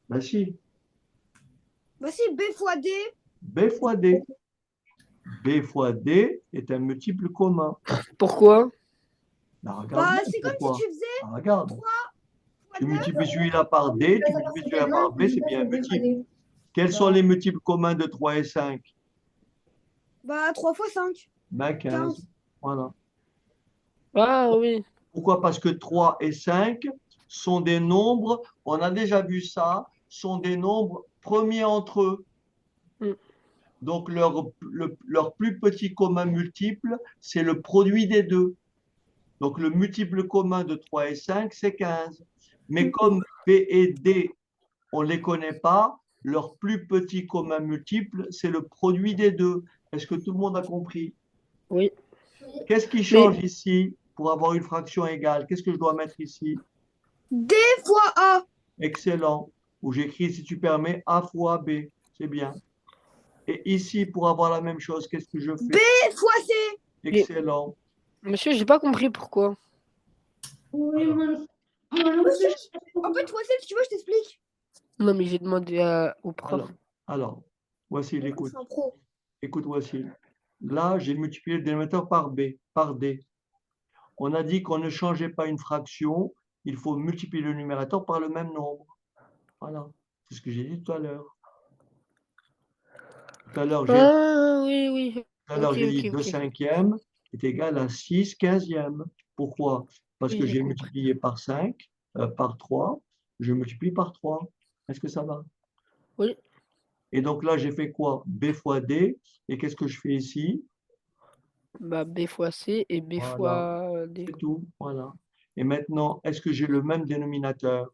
Ben si, Bah si, B fois D. B fois D. B fois D est un multiple commun. Pourquoi? Ben, regarde Bah, bien c'est comme si pourquoi. tu faisais Ben, regarde, 3 fois tu 9. multiplies celui-là par D, tu multiplies celui-là par B, c'est bien un multiple. Quels sont les multiples communs de 3 et 5? Bah, 3 fois 5. Ben 15. 15. Voilà. Ah oui. Pourquoi? Parce que 3 et 5 sont des nombres, on a déjà vu ça, sont des nombres premiers entre eux. Mm. Donc leur plus petit commun multiple, c'est le produit des deux. Donc le multiple commun de 3 et 5, c'est 15. Mais comme B et D, on ne les connaît pas, leur plus petit commun multiple, c'est le produit des deux. Est-ce que tout le monde a compris? Oui. Qu'est-ce qui change ici pour avoir une fraction égale? Qu'est-ce que je dois mettre ici? D fois A. Excellent. Ou j'écris, si tu permets, A fois B. C'est bien. Et ici, pour avoir la même chose, qu'est-ce que je B fais? fois C. Excellent. Monsieur, j'ai pas compris pourquoi. Oui, Alors. moi non Monsieur, plus. en fait, fois C, si tu veux, je t'explique. Non, mais j'ai demandé au prof. Alors, voici Je l'écoute. suis un pro. Écoute, voici. Là, j'ai multiplié le dénominateur par B, par D. On a dit qu'on ne changeait pas une fraction, il faut multiplier le numérateur par le même nombre. Voilà. C'est ce que j'ai dit tout à l'heure. Tout à l'heure, Ah oui, oui. Ok, j'ai dit ok, 2 ok. cinquièmes est égal à 6 quinzièmes. Pourquoi? Parce Oui, que j'ai j'ai compris. multiplié par 5, par 3, je multiplie par 3. Est-ce que ça va? Oui. Et donc là, j'ai fait quoi? B fois D. Et qu'est-ce que je fais ici? Bah, B fois C et B Voilà, fois D. c'est tout. Voilà. Et maintenant, est-ce que j'ai le même dénominateur?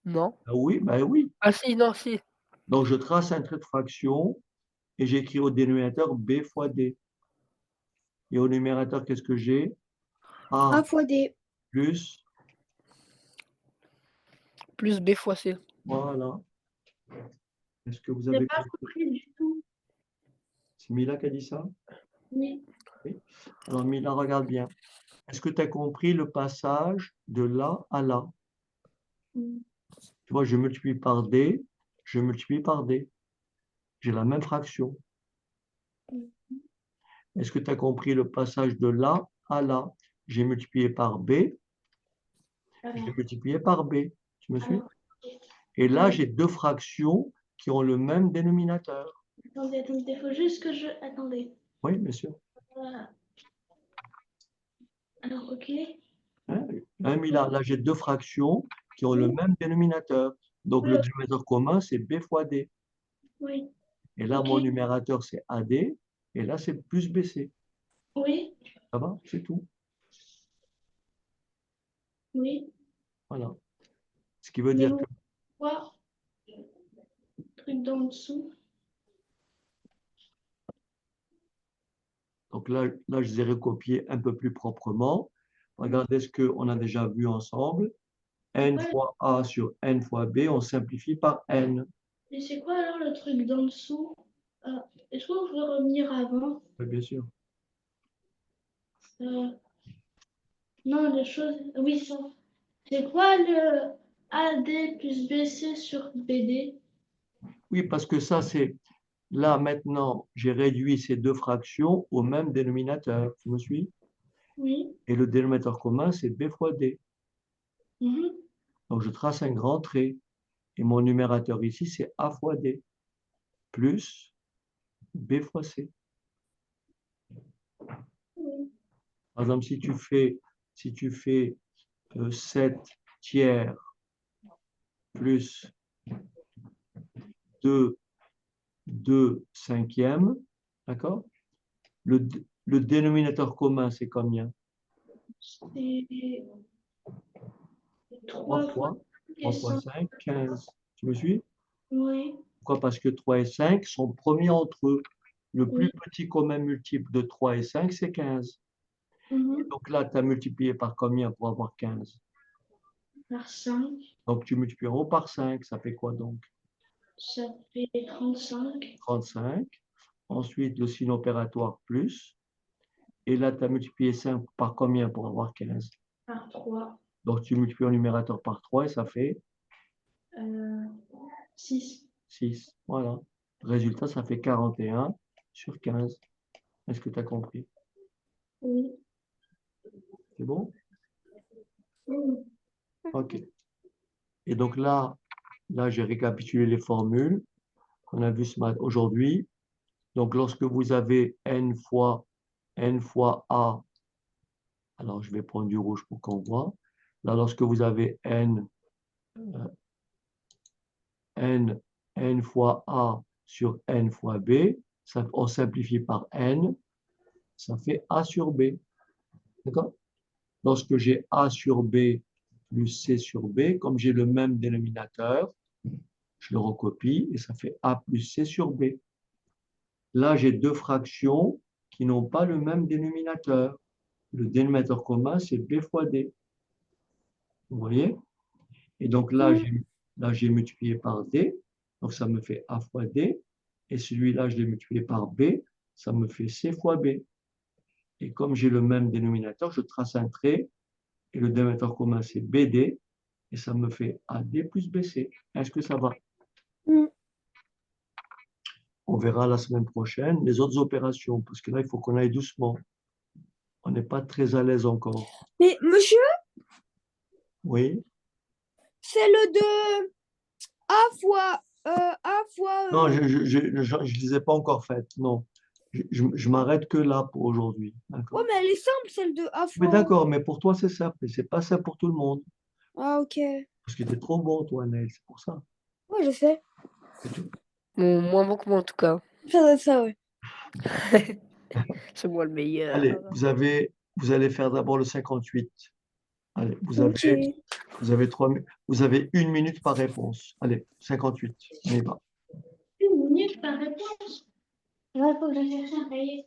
Non. Ah oui, ben oui. Ah si, non, si. Donc, je trace un trait de fraction et j'écris au dénominateur B fois D. Et au numérateur, qu'est-ce que j'ai? A A fois D. plus, Plus B fois C. voilà. Est-ce que vous J'ai avez pas compris? compris du tout. C'est Mila qui a dit ça? Oui. Oui. Alors, Mila, regarde bien. Est-ce que tu as compris le passage de là à là? Mm. Tu vois, je multiplie par D, je multiplie par D. J'ai la même fraction. Est-ce que tu as compris le passage de là à là? J'ai multiplié par B, j'ai multiplié par B. Tu me suis? Alors, Et là, j'ai deux fractions qui ont le même dénominateur. attendez, il faut juste que je. Attendez. Oui, bien sûr. Voilà. Alors, ok. Hein, Mila, là, j'ai deux fractions qui ont le même dénominateur. Donc, le dénominateur commun, c'est B fois D. Oui. Et là, Ok. mon numérateur, c'est AD. Et là, c'est plus BC. Oui. Ça va? C'est tout. Oui. Voilà. Ce qui veut Mais dire on que voit le truc d'en dessous. donc là, je les ai recopiés un peu plus proprement. Regardez ce qu'on a déjà vu ensemble. N Ouais. fois A sur N fois B, on simplifie par N. Et c'est quoi alors le truc d'en dessous? Est-ce qu'on peut revenir avant? Oui, bien sûr. Euh, non, les choses. Oui, ça. C'est quoi le AD plus BC sur BD? Oui, parce que ça, c'est là maintenant, j'ai réduit ces deux fractions au même dénominateur. Tu me suis? Oui. Et le dénominateur commun, c'est B fois D. Mhm. Donc, je trace un grand trait. Et mon numérateur ici, c'est A fois D, plus B fois C. Oui. Par exemple, si tu fais 7 tiers plus 2 cinquièmes, d'accord? Le dénominateur commun, c'est combien? C'est 3 3 fois fois 5 et 3 fois 5. 5, 15. Tu me suis? Oui. Pourquoi? Parce que 3 et 5 sont premiers entre eux. Le plus Oui. petit commun multiple de 3 et 5, c'est 15. Mhm. Donc là, tu as multiplié par combien pour avoir 15? Par 5, Donc tu multiplies en haut par 5, ça fait quoi donc? ça fait 35. 35. Ensuite, le signe opératoire plus. Et là, tu as multiplié 5 par combien pour avoir 15? Par 3. Donc tu multiplies le numérateur par 3 et ça fait 6. 6. Voilà. Résultat, ça fait 41 sur 15. Est-ce que tu as compris? Oui. C'est bon? Oui. OK. Et donc là, j'ai récapitulé les formules qu'on a vues aujourd'hui. Donc, lorsque vous avez n fois a, alors je vais prendre du rouge pour qu'on voit. Là, lorsque vous avez n fois a sur n fois b, ça, on simplifie par n, ça fait a sur b. D'accord? Lorsque j'ai a sur b plus c sur b, comme j'ai le même dénominateur, je le recopie et ça fait a plus c sur b. Là, j'ai deux fractions qui n'ont pas le même dénominateur. Le dénominateur commun, c'est b fois d. Vous voyez? Et donc là, j'ai multiplié par d, donc ça me fait a fois d. Et celui-là, je l'ai multiplié par b, ça me fait c fois b. Et comme j'ai le même dénominateur, je trace un trait, et le dénominateur commun, c'est bd, et ça me fait ad plus bc. Est-ce que ça va? Mm. On verra la semaine prochaine les autres opérations, parce que là, il faut qu'on aille doucement. On n'est pas très à l'aise encore. Mais monsieur, Oui? c'est le de A fois. Non, je les ai pas encore faites. Non. Je m'arrête que là pour aujourd'hui. Ouais, D'accord? mais elle est simple, celle de A Mais fois. d'accord, mais pour toi, c'est simple. Mais c'est pas simple pour tout le monde. Ah, ok. Parce que tu es trop bon, toi, Naël. C'est pour ça. Ouais, je sais. C'est tout. Bon, moins bon que moi en tout cas. Ça doit être ça, ouais. C'est moi le meilleur. Allez, vous allez faire d'abord le 58. Allez, Ok. vous avez 1 minute par réponse. Allez, 58. On y va. 1 minute par réponse. Là, il faut que je cherche un cahier.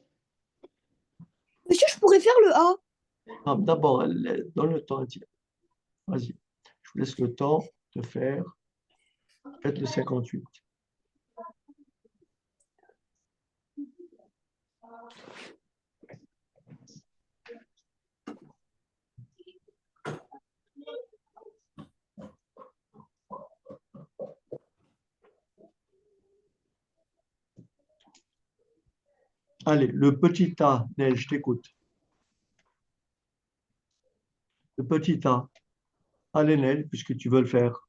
Monsieur, je pourrais faire le A. Non, d'abord, donne le temps. Vas-y. Je vous laisse le temps de faire. Faites le 58. Allez, le petit A, Nel, je t'écoute. Le petit A. Allez, Nel, puisque tu veux le faire.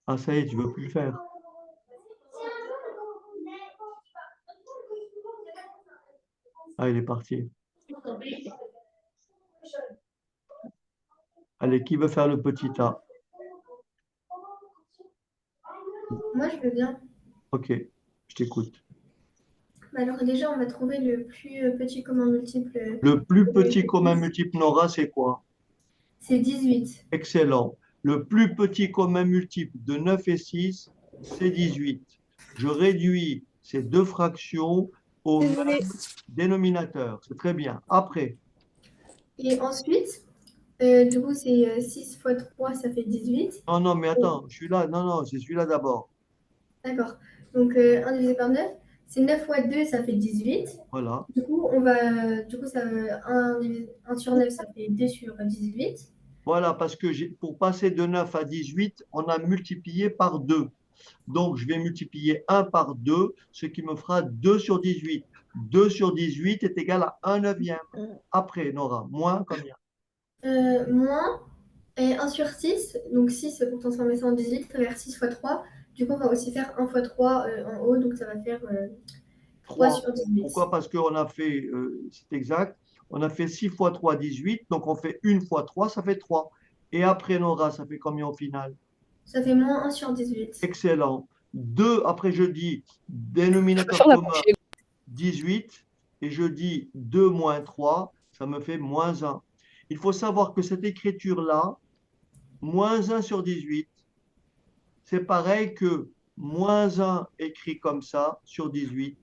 Ah, ça y est, tu veux plus le faire. Ah, il est parti. Allez, qui veut faire le petit A? Moi, je veux bien. Ok, je t'écoute. Alors déjà, on va trouver le plus petit commun multiple. Le plus petit commun multiple, Nora, c'est quoi? C'est 18. Excellent. Le plus petit commun multiple de 9 et 6, c'est 18. Je réduis ces deux fractions au Désolée. même dénominateur. C'est très bien. Après, Et ensuite, du coup, c'est 6 fois 3, ça fait 18. non, non, mais attends, je suis là. Non, non, c'est celui-là d'abord. D'accord. Donc, 1 divisé par 9, c'est 9 fois 2, ça fait 18. Voilà. Du coup, 1 sur 9, ça fait 2 sur 18. Voilà, parce que pour passer de 9 à 18, on a multiplié par 2. Donc, je vais multiplier 1 par 2, ce qui me fera 2 sur 18. 2 sur 18 est égal à 1 neuvième. Après, Nora, moins combien? Moins et 1 sur 6. Donc, 6 pour transformer ça en 18, ça va faire 6 fois 3. Du coup, on va aussi faire 1 fois 3 en haut. Donc, ça va faire 3 3. sur 18. Pourquoi? Parce qu'on a fait, c'est exact, on a fait 6 fois 3, 18. Donc, on fait 1 fois 3, ça fait 3. Et après, Nora, ça fait combien au final? Ça fait moins 1 sur 18. Excellent. 2, après, je dis Je peux dénominateur faire la commun prochaine. 18. Et je dis 2 moins 3, ça me fait moins 1. Il faut savoir que cette écriture-là, moins 1 sur 18, c'est pareil que moins 1 écrit comme ça sur 18.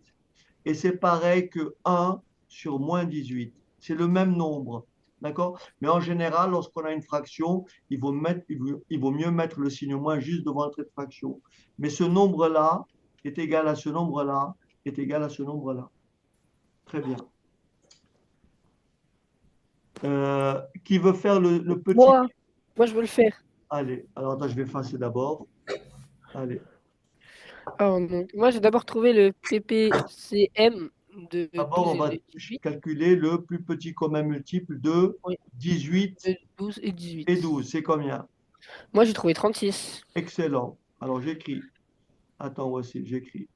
Et c'est pareil que 1 sur moins 18. C'est le même nombre. D'accord? Mais en général, lorsqu'on a une fraction, il vaut mieux mettre le signe moins juste devant le trait de fraction. Mais ce nombre-là est égal à ce nombre-là, est égal à ce nombre-là. Très bien. Qui veut faire le petit? Moi, je veux le faire. Allez, alors attends, je vais effacer d'abord. Allez, Alors, donc, moi, j'ai d'abord trouvé le PPCM de d'abord, 12 on va et 18. calculer le plus petit commun multiple de Oui, 18 de 12 et et 18. 12. C'est combien? Moi, j'ai trouvé 36. Excellent. Alors, j'écris. Attends, voici, j'écris.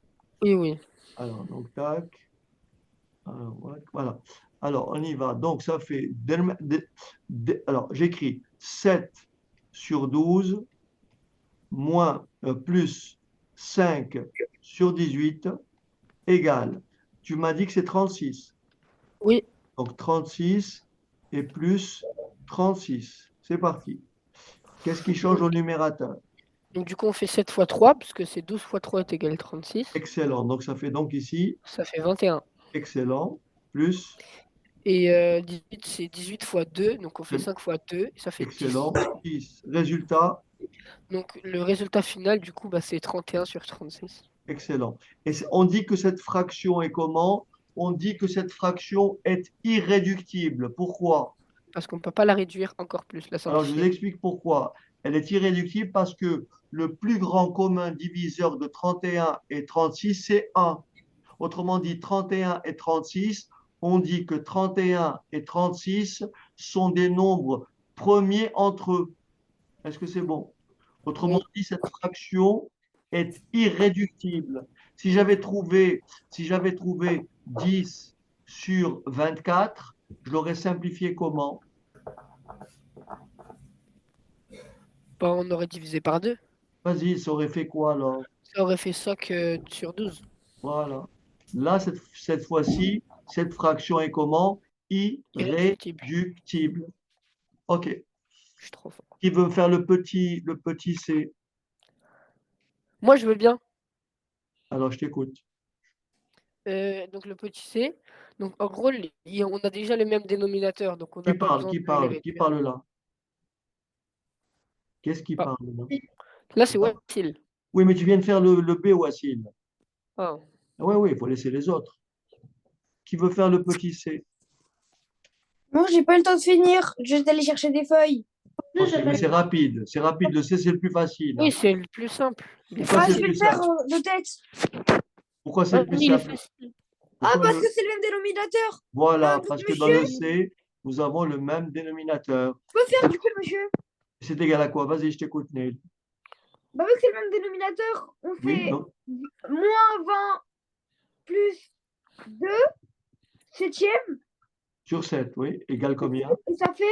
Oui, oui. Alors, donc, tac. Alors, voilà. Alors, on y va. Donc, ça fait. Alors, j'écris 7 sur 12 moins plus 5 sur 18 égale. Tu m'as dit que c'est 36. Oui, Donc, 36 et plus 36. C'est parti. Qu'est-ce qui change au numérateur? donc du coup, on fait 7 fois 3, puisque c'est 12 fois 3 est égal à 36. Excellent. Donc, ça fait donc ici, Ça fait 21. excellent, plus, Et 18, c'est 18 fois 2, donc on fait 5 fois 2, et ça fait 10. excellent, 10. Résultat, Donc le résultat final, du coup, bah, c'est 31 sur 36. excellent. Et on dit que cette fraction est comment? On dit que cette fraction est irréductible. Pourquoi? Parce qu'on ne peut pas la réduire encore plus, la Alors, je vous simplifier. explique pourquoi. Elle est irréductible parce que le plus grand commun diviseur de 31 et 36, c'est 1. Autrement dit, 31 et 36, on dit que 31 et 36 sont des nombres premiers entre eux. Est-ce que c'est bon? Autrement Oui. dit, cette fraction est irréductible. Si j'avais trouvé 10 sur 24, je l'aurais simplifié comment? Bah, on aurait divisé par 2. Vas-y, ça aurait fait quoi alors? Ça aurait fait 5 sur 12. Voilà. Là, cette fois-ci, cette fraction est comment? Irréductible. Irréductible. OK. Je suis trop fort. Qui veut faire le petit C? Moi, je veux bien. Alors, je t'écoute. Donc le petit c. Donc en gros, on a déjà les mêmes dénominateurs, donc on Qui n'a pas parle? besoin Qui de les parle? Qui réduire. parle là? Qu'est-ce qui Ah, parle là? là, c'est Wassil. Oui, mais tu viens de faire le B, Wassil. Ah. Ah oui, oui, il faut laisser les autres. Qui veut faire le petit C? Moi, j'ai pas eu le temps de finir. Je vais aller chercher des feuilles. Ok, mais c'est rapide. C'est rapide. Le C, c'est le plus facile, Oui, hein. c'est le plus simple. Il est Pourquoi Ah, c'est je le vais facile. le plus faire simple? de tête. Pourquoi c'est Ah le plus oui, il est simple? facile. Ah, Pourquoi parce que c'est le même dénominateur. Voilà, Donc, parce que dans monsieur, le C, nous avons le même dénominateur. je peux faire du coup, monsieur. C'est égal à quoi? Vas-y, je t'écoute, Neil. Bah, vu que c'est le même dénominateur, on Oui, fait non? moins 20 plus 2 septième, Sur 7, oui. Égal combien? et ça fait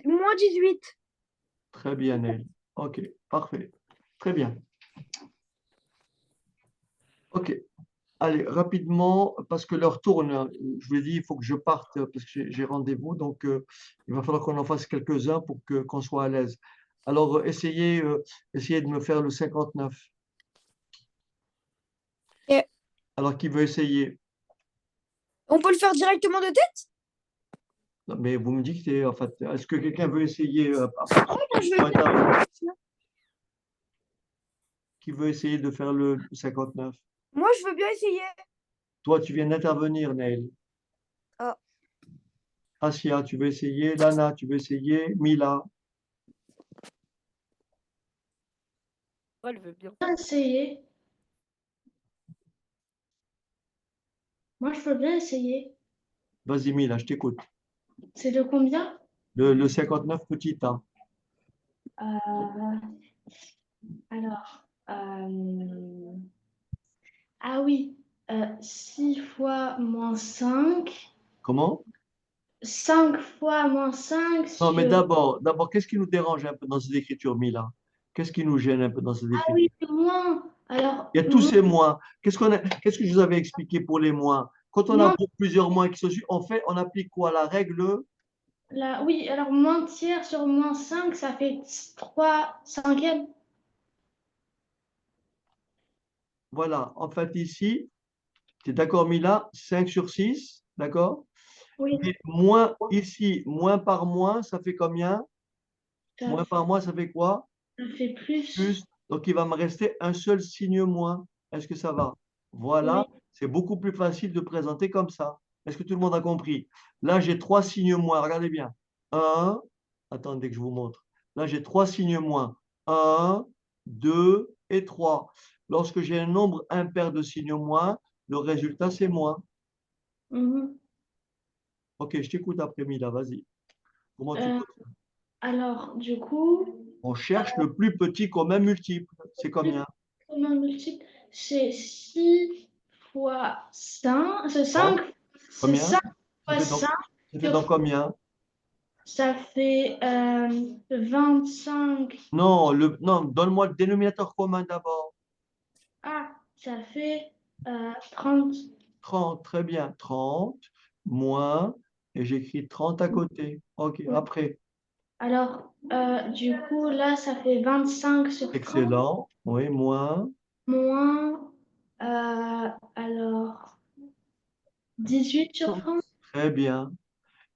moins 18. Très bien, Neil. Ok, parfait. Très bien. Ok. Allez, rapidement, parce que l'heure tourne. Je vous l'ai dit, il faut que je parte parce que j'ai rendez-vous. Donc, il va falloir qu'on en fasse quelques-uns pour qu'on soit à l'aise. Alors, essayez de me faire le 59. Et Alors, qui veut essayer? on peut le faire directement de tête? Non, mais vous me dictez, en fait. Est-ce que quelqu'un veut essayer Moi, je veux bien. Qui veut essayer de faire le 59? Moi, je veux bien essayer. Toi, tu viens d'intervenir, Neil. Ah. Asia, tu veux essayer? Lana, tu veux essayer? Mila? Elle veut bien. Essayer. Moi, je peux bien essayer. Vas-y, Mila, je t'écoute. C'est de combien? Le 59 petit A. Euh, alors, ah oui, 6 fois moins 5. Comment? 5 fois moins 5 Non, mais sur... d'abord, qu'est-ce qui nous dérange un peu dans cette écriture, Mila? Qu'est-ce qui nous gêne un peu dans cette Ah écriture? oui, moins. Alors, Il y a tous ces moins. Qu'est-ce que je vous avais expliqué pour les moins? Quand on a moins, plusieurs moins qui se suivent, on applique quoi? La règle? oui, alors moins tiers sur moins 5 ça fait 3 cinquièmes. Voilà. En fait, ici, tu es d'accord, Mila? 5 sur 6, d'accord? Oui, Et moins ici, moins par moins, ça fait combien? ça, Moins par moins, ça fait quoi? ça fait plus. Plus. Donc, il va me rester un seul signe moins. Est-ce que ça va? Oui, Voilà. C'est beaucoup plus facile de présenter comme ça. Est-ce que tout le monde a compris? Là, j'ai trois signes moins. Regardez bien. Un. Attendez que je vous montre. Là, j'ai trois signes moins. Un, deux et trois. Lorsque j'ai un nombre impair de signes moins, le résultat, c'est moins. mhm. Ok, je t'écoute après, Mila. Vas-y. Comment tu Euh, peux? alors, du coup, On cherche le plus petit commun multiple. C'est combien? comment multiple, c'est 6 fois 5, c'est Bon, 5, c'est combien? 5 Ça fois fait donc, 5 ça fait sur, donc combien? ça fait 25. Non, non, donne-moi le dénominateur commun d'abord. Ah, ça fait 30. 30, très bien. 30 moins, et j'écris 30 à côté. Ok, après. Alors, du coup, là, ça fait 25 sur 30 Excellent. Oui, moins. moins, alors, 18 sur 30 Très bien.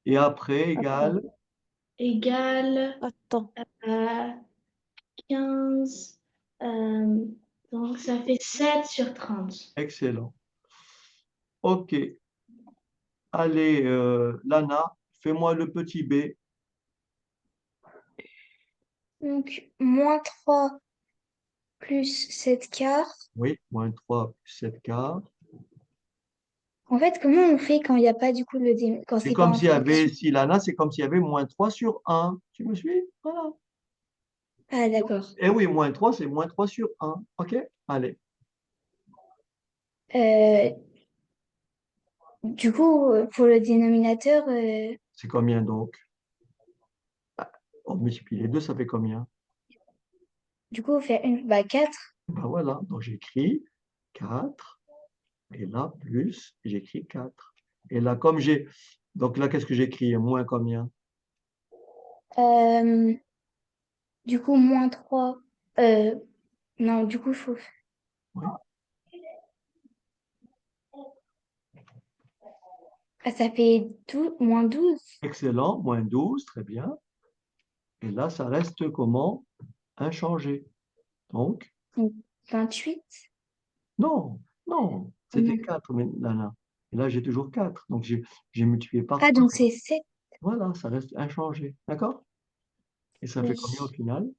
Et après, égal. égale Attends. 15. euh, donc, ça fait 7 sur 30. Excellent. Ok. Allez, Lana, fais-moi le petit b. Donc, moins 3 plus 7 quarts. Oui, moins 3 plus 7 quarts. En fait, comment on fait quand il n'y a pas du coup quand C'est c'est pas comme en s'il y avait, fraction? si Lana, c'est comme s'il y avait moins 3 sur 1. Tu me suis? Voilà. Ah, d'accord. Eh oui, moins 3, c'est moins 3 sur 1. OK? Allez. Euh, du coup, pour le dénominateur, C'est combien donc? On multiplie les deux, ça fait combien? du coup, on fait 4. Ben voilà, donc j'écris 4, et là, plus, et j'écris 4. Et là, comme j'ai... Donc là, qu'est-ce que j'écris? Moins combien? Euh, du coup, moins 3. Euh, non, du coup, faut... Oui, Ah, ça fait moins 12. excellent, moins 12, très bien. Et là, ça reste comment? Inchangé. Donc, Donc, 28. non, non, c'était 4, mais là. Et là, j'ai toujours 4. Donc, j'ai multiplié par Ah, 1. donc c'est 7. Voilà, ça reste inchangé. D'accord? Et ça fait Oui. combien au final?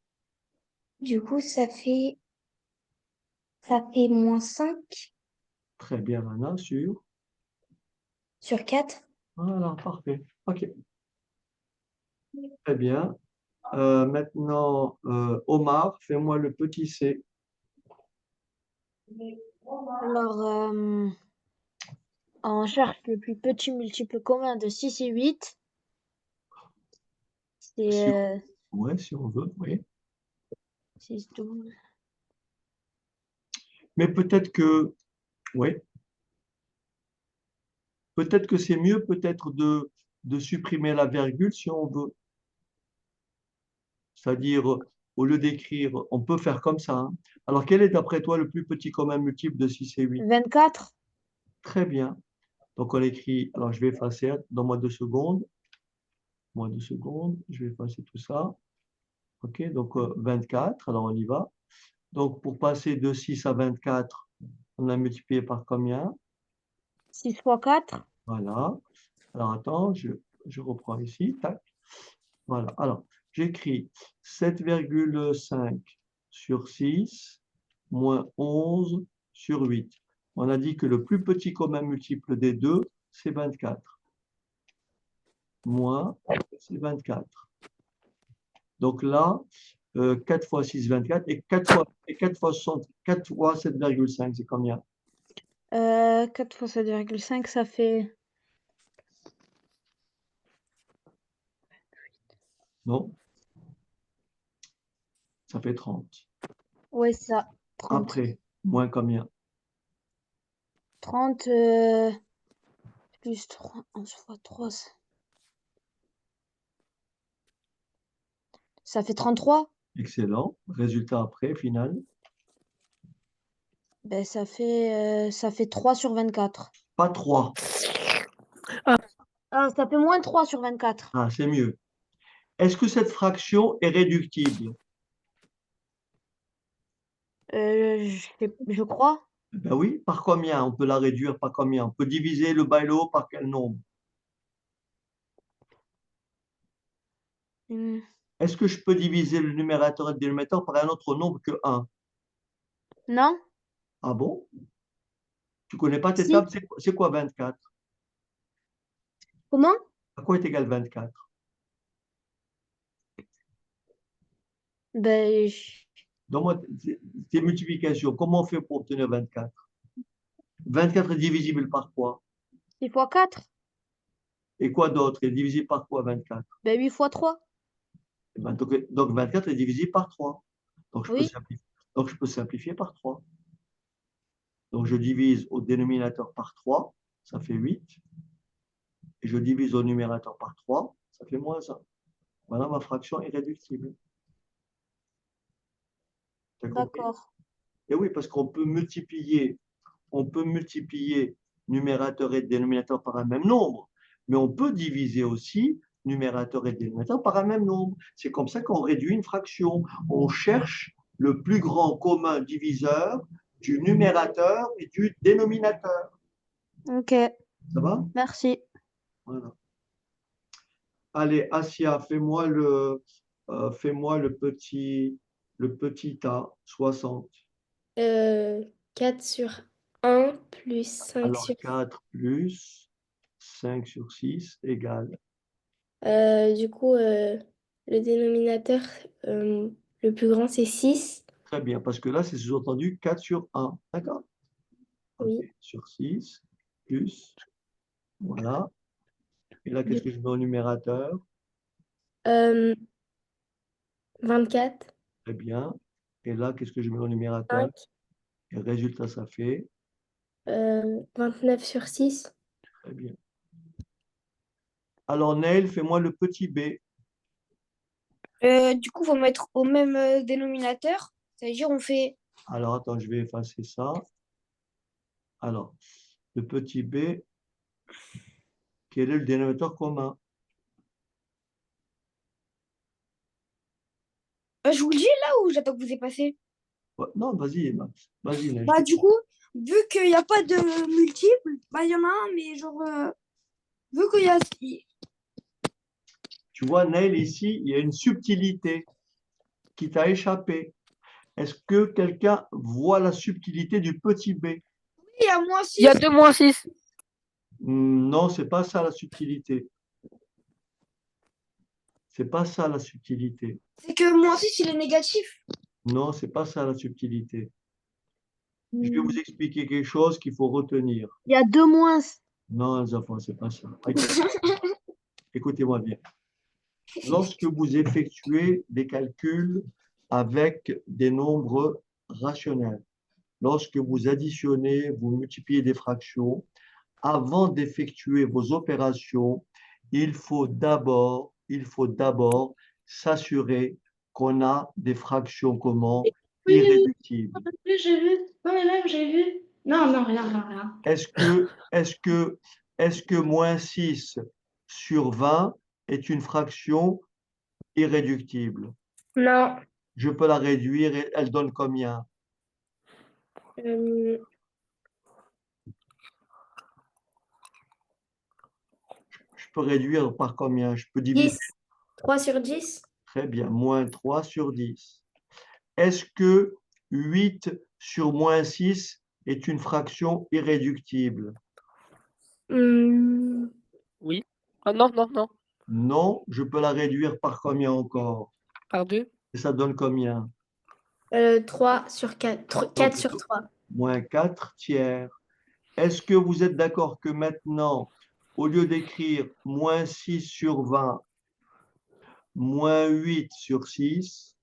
Du coup, ça fait moins 5 Très bien, Lana, sur. sur 4. Voilà, parfait. OK, très bien. Maintenant, Omar, fais-moi le petit c. Alors, on cherche le plus petit multiple commun de 6 et 8. Si C'est ouais, si on veut, oui. 6, 12. Mais peut-être que Oui. Peut-être que c'est mieux peut-être de supprimer la virgule si on veut. C'est-à-dire, au lieu d'écrire, on peut faire comme ça, hein. Alors, quel est d'après toi le plus petit commun multiple de 6 et 8? 24. Très bien. Donc, on écrit, alors je vais effacer, donne-moi 2 secondes. Moi 2 secondes, je vais effacer tout ça. OK, donc 24, alors on y va. Donc, pour passer de 6 à 24, on a multiplié par combien? 6 fois 4. Voilà. Alors, attends, je reprends ici. Tac. Voilà. Alors, j'écris 7,5 sur 6 moins 11 sur 8. On a dit que le plus petit commun multiple des deux, c'est 24. Moins, c'est 24. Donc là, 4 fois 6, 24. Et 4 fois 7,5, c'est combien? 4 fois 7,5, ça fait... Non, ça fait 30. Ouais, ça. 30. Après, moins combien? 30 plus 3, 11 fois 3, ça fait 33. Excellent. Résultat après, final. Ben, ça fait 3 sur 24. Pas 3. Ah, ça fait moins 3 sur 24. Ah, c'est mieux. Est-ce que cette fraction est réductible? Je crois. Ben oui, par combien? On peut la réduire par combien? On peut diviser le bas et le haut par quel nombre? Hmm, Est-ce que je peux diviser le numérateur et le dénominateur par un autre nombre que 1? Non? Ah bon? Tu connais pas tes Si. tables? C'est quoi 24? Comment? À quoi est égal 24? Ben, Donne-moi tes multiplications. Comment on fait pour obtenir 24? 24 est divisible par quoi? 6 fois 4. Et quoi d'autre? Est divisible par quoi 24? Ben, 8 fois 3. Eh ben, donc 24 est divisible par 3. Donc Oui. je peux simplifier par 3. Donc je divise au dénominateur par 3, ça fait 8. Et je divise au numérateur par 3, ça fait moins 1. Voilà ma fraction irréductible. Tu as compris? D'accord. Et oui, parce on peut multiplier numérateur et dénominateur par un même nombre, mais on peut diviser aussi numérateur et dénominateur par un même nombre. C'est comme ça qu'on réduit une fraction. On cherche le plus grand commun diviseur du numérateur et du dénominateur. Ok. Ça va? Merci. Voilà. Allez, Asia, fais-moi le petit A, 60. 4 sur 1 plus 5 Alors sur... 4 plus 5 sur 6 égale. Du coup, le dénominateur le plus grand, c'est 6. Très bien, parce que là, c'est sous-entendu 4 sur 1. D'accord? Ok, Oui. sur 6 plus. Voilà. Et là, qu'est-ce Du que je mets au numérateur? euh, 24, Très bien. Et là, qu'est-ce que je mets au numérateur? 5, Et le résultat, ça fait. 29 sur 6. Très bien. Alors, Neil, fais-moi le petit b. Du coup, faut mettre au même dénominateur. C'est-à-dire, on fait... Alors, attends, je vais effacer ça. Alors, le petit b, quel est le dénominateur commun? je vous le dis là ou j'attends que vous ayez passé? Ouais, non, vas-y, Neil, je Bah, du t'écoute. coup, vu qu'il n'y a pas de multiple, bah, il y en a un, mais genre, vu qu'il y a... Tu vois, Neil, ici, il y a une subtilité qui t'a échappé. Est-ce que quelqu'un voit la subtilité du petit b? Il y a moins Il y a 6. 2 moins 6. Non, c'est pas ça la subtilité. C'est pas ça la subtilité. C'est que moins 6 il est négatif. Non, c'est pas ça la subtilité. Je vais vous expliquer quelque chose qu'il faut retenir. Il y a 2 moins. Non, les enfants, c'est pas ça. Écoutez-moi bien. Lorsque vous effectuez des calculs avec des nombres rationnels, lorsque vous additionnez, vous multipliez des fractions, avant d'effectuer vos opérations, il faut d'abord s'assurer qu'on a des fractions comment? Oui, oui, oui. Irréductibles. Oui, j'ai vu. Non, mais même, j'ai vu. Non, non, rien, rien, rien. Est-ce que moins 6 sur 20 est une fraction irréductible? Non. Je peux la réduire et elle donne combien? Euh, Je peux réduire par combien? Je peux diviser. 10. 3 sur 10. Très bien, moins 3 sur 10. Est-ce que 8 sur moins 6 est une fraction irréductible? Hmm, Oui. Ah non, non, non. Non, je peux la réduire par combien encore? Par 2. Et ça donne combien? 3 sur 4. Donc, 4 sur 3. moins 4 tiers. Est-ce que vous êtes d'accord que maintenant, au lieu d'écrire moins 6 sur 20, moins 8 sur 6,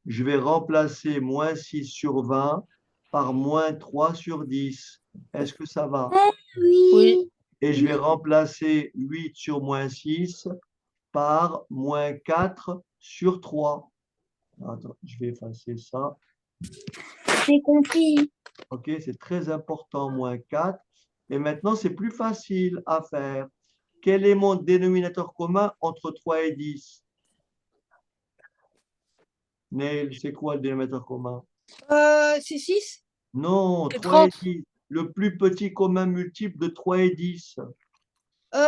je vais remplacer moins 6 sur 20 par moins 3 sur 10. Est-ce que ça va? Oui. Et je vais remplacer 8 sur moins 6 par moins 4 sur 3. Attends, je vais effacer ça. J'ai compris. OK, c'est très important, moins 4. Et maintenant, c'est plus facile à faire. Quel est mon dénominateur commun entre 3 et 10? Neil, c'est quoi le dénominateur commun? C'est 6. Non, C'est 3 et 30. 10. Le plus petit commun multiple de 3 et 10,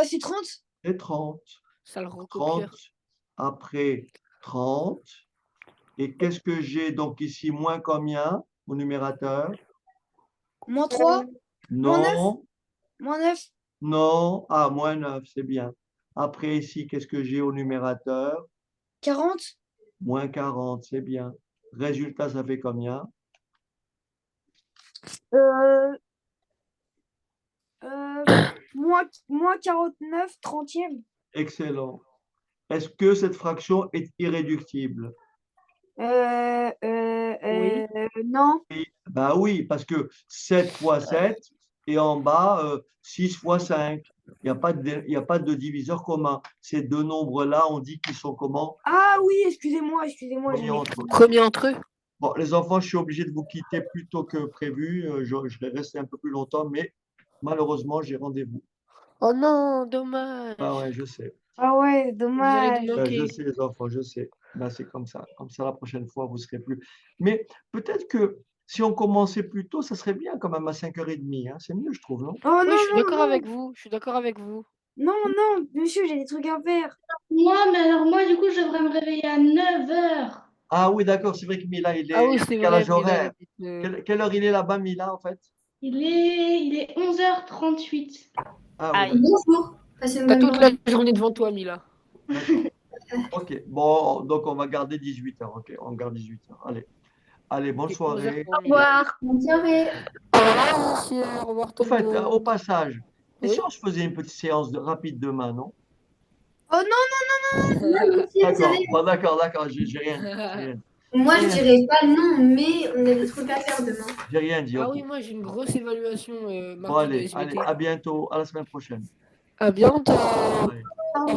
C'est 30. c'est 30. Ça le 30 recopieur. après 30. Et qu'est-ce que j'ai donc ici? Moins combien au numérateur? Moins 3. Moins 9. Non, Moins 9. non. Ah, moins 9, c'est bien. Après ici, qu'est-ce que j'ai au numérateur? 40. Moins 40, c'est bien. Résultat, ça fait combien? Euh, moins 49 trentième. Excellent. Est-ce que cette fraction est irréductible? Oui. Non. Ben oui, parce que 7 fois 7 et en bas 6 fois 5. Il y a pas de diviseur commun. Ces deux nombres-là, on dit qu'ils sont comment? Ah oui, excusez-moi, Remis j'avais entre eux. Premier entre eux. Bon, les enfants, je suis obligé de vous quitter plus tôt que prévu. Je vais rester un peu plus longtemps, mais malheureusement, j'ai rendez-vous. Oh non, dommage. Ah ouais, je sais. Ah ouais, Vous allez dommage. nous Je manquer. sais, les enfants, je sais. Ben, c'est comme ça. Comme ça, la prochaine fois, vous serez plus. Mais peut-être que si on commençait plus tôt, ça serait bien quand même à 5h30. Hein. C'est mieux, je trouve, non? Oh Oui, non, je suis non, d'accord non. avec vous. Je suis d'accord avec vous. Non, non, monsieur, j'ai des trucs à faire. Moi, mais alors moi, du coup, je devrais me réveiller à 9h. Ah oui, d'accord, c'est vrai que Mila, il Ah est oui, en c'est vrai, décalage mais là, horaire. Quelle heure il est là-bas, Mila, en fait? Il est 11h38. Ah oui, Aïe. d'accord. Bonjour, passez une T'as bonne toute la journée. journée devant toi, Mila. D'accord. Ok, bon, donc on va garder 18h. Ok, on garde 18h. Allez, allez, bonne C'est 11h soirée. pour Au Mila. revoir. Bonne soirée. Au revoir, monsieur. Au revoir, Au tout le fait, au monde. passage, et si Oui. on se faisait une petite séance rapide demain, non? Oh non, non, Moi, aussi, vous savez, D'accord, bon, d'accord, j'ai rien dit. J'ai rien dit. moi, J'ai je rien dit. dirais pas non, mais on a des trucs à faire demain. J'ai rien dit, Ah ok. oui, moi j'ai une grosse évaluation Bon, mardi de allez, SVT. à bientôt, à la semaine prochaine. À bientôt. Bye. non.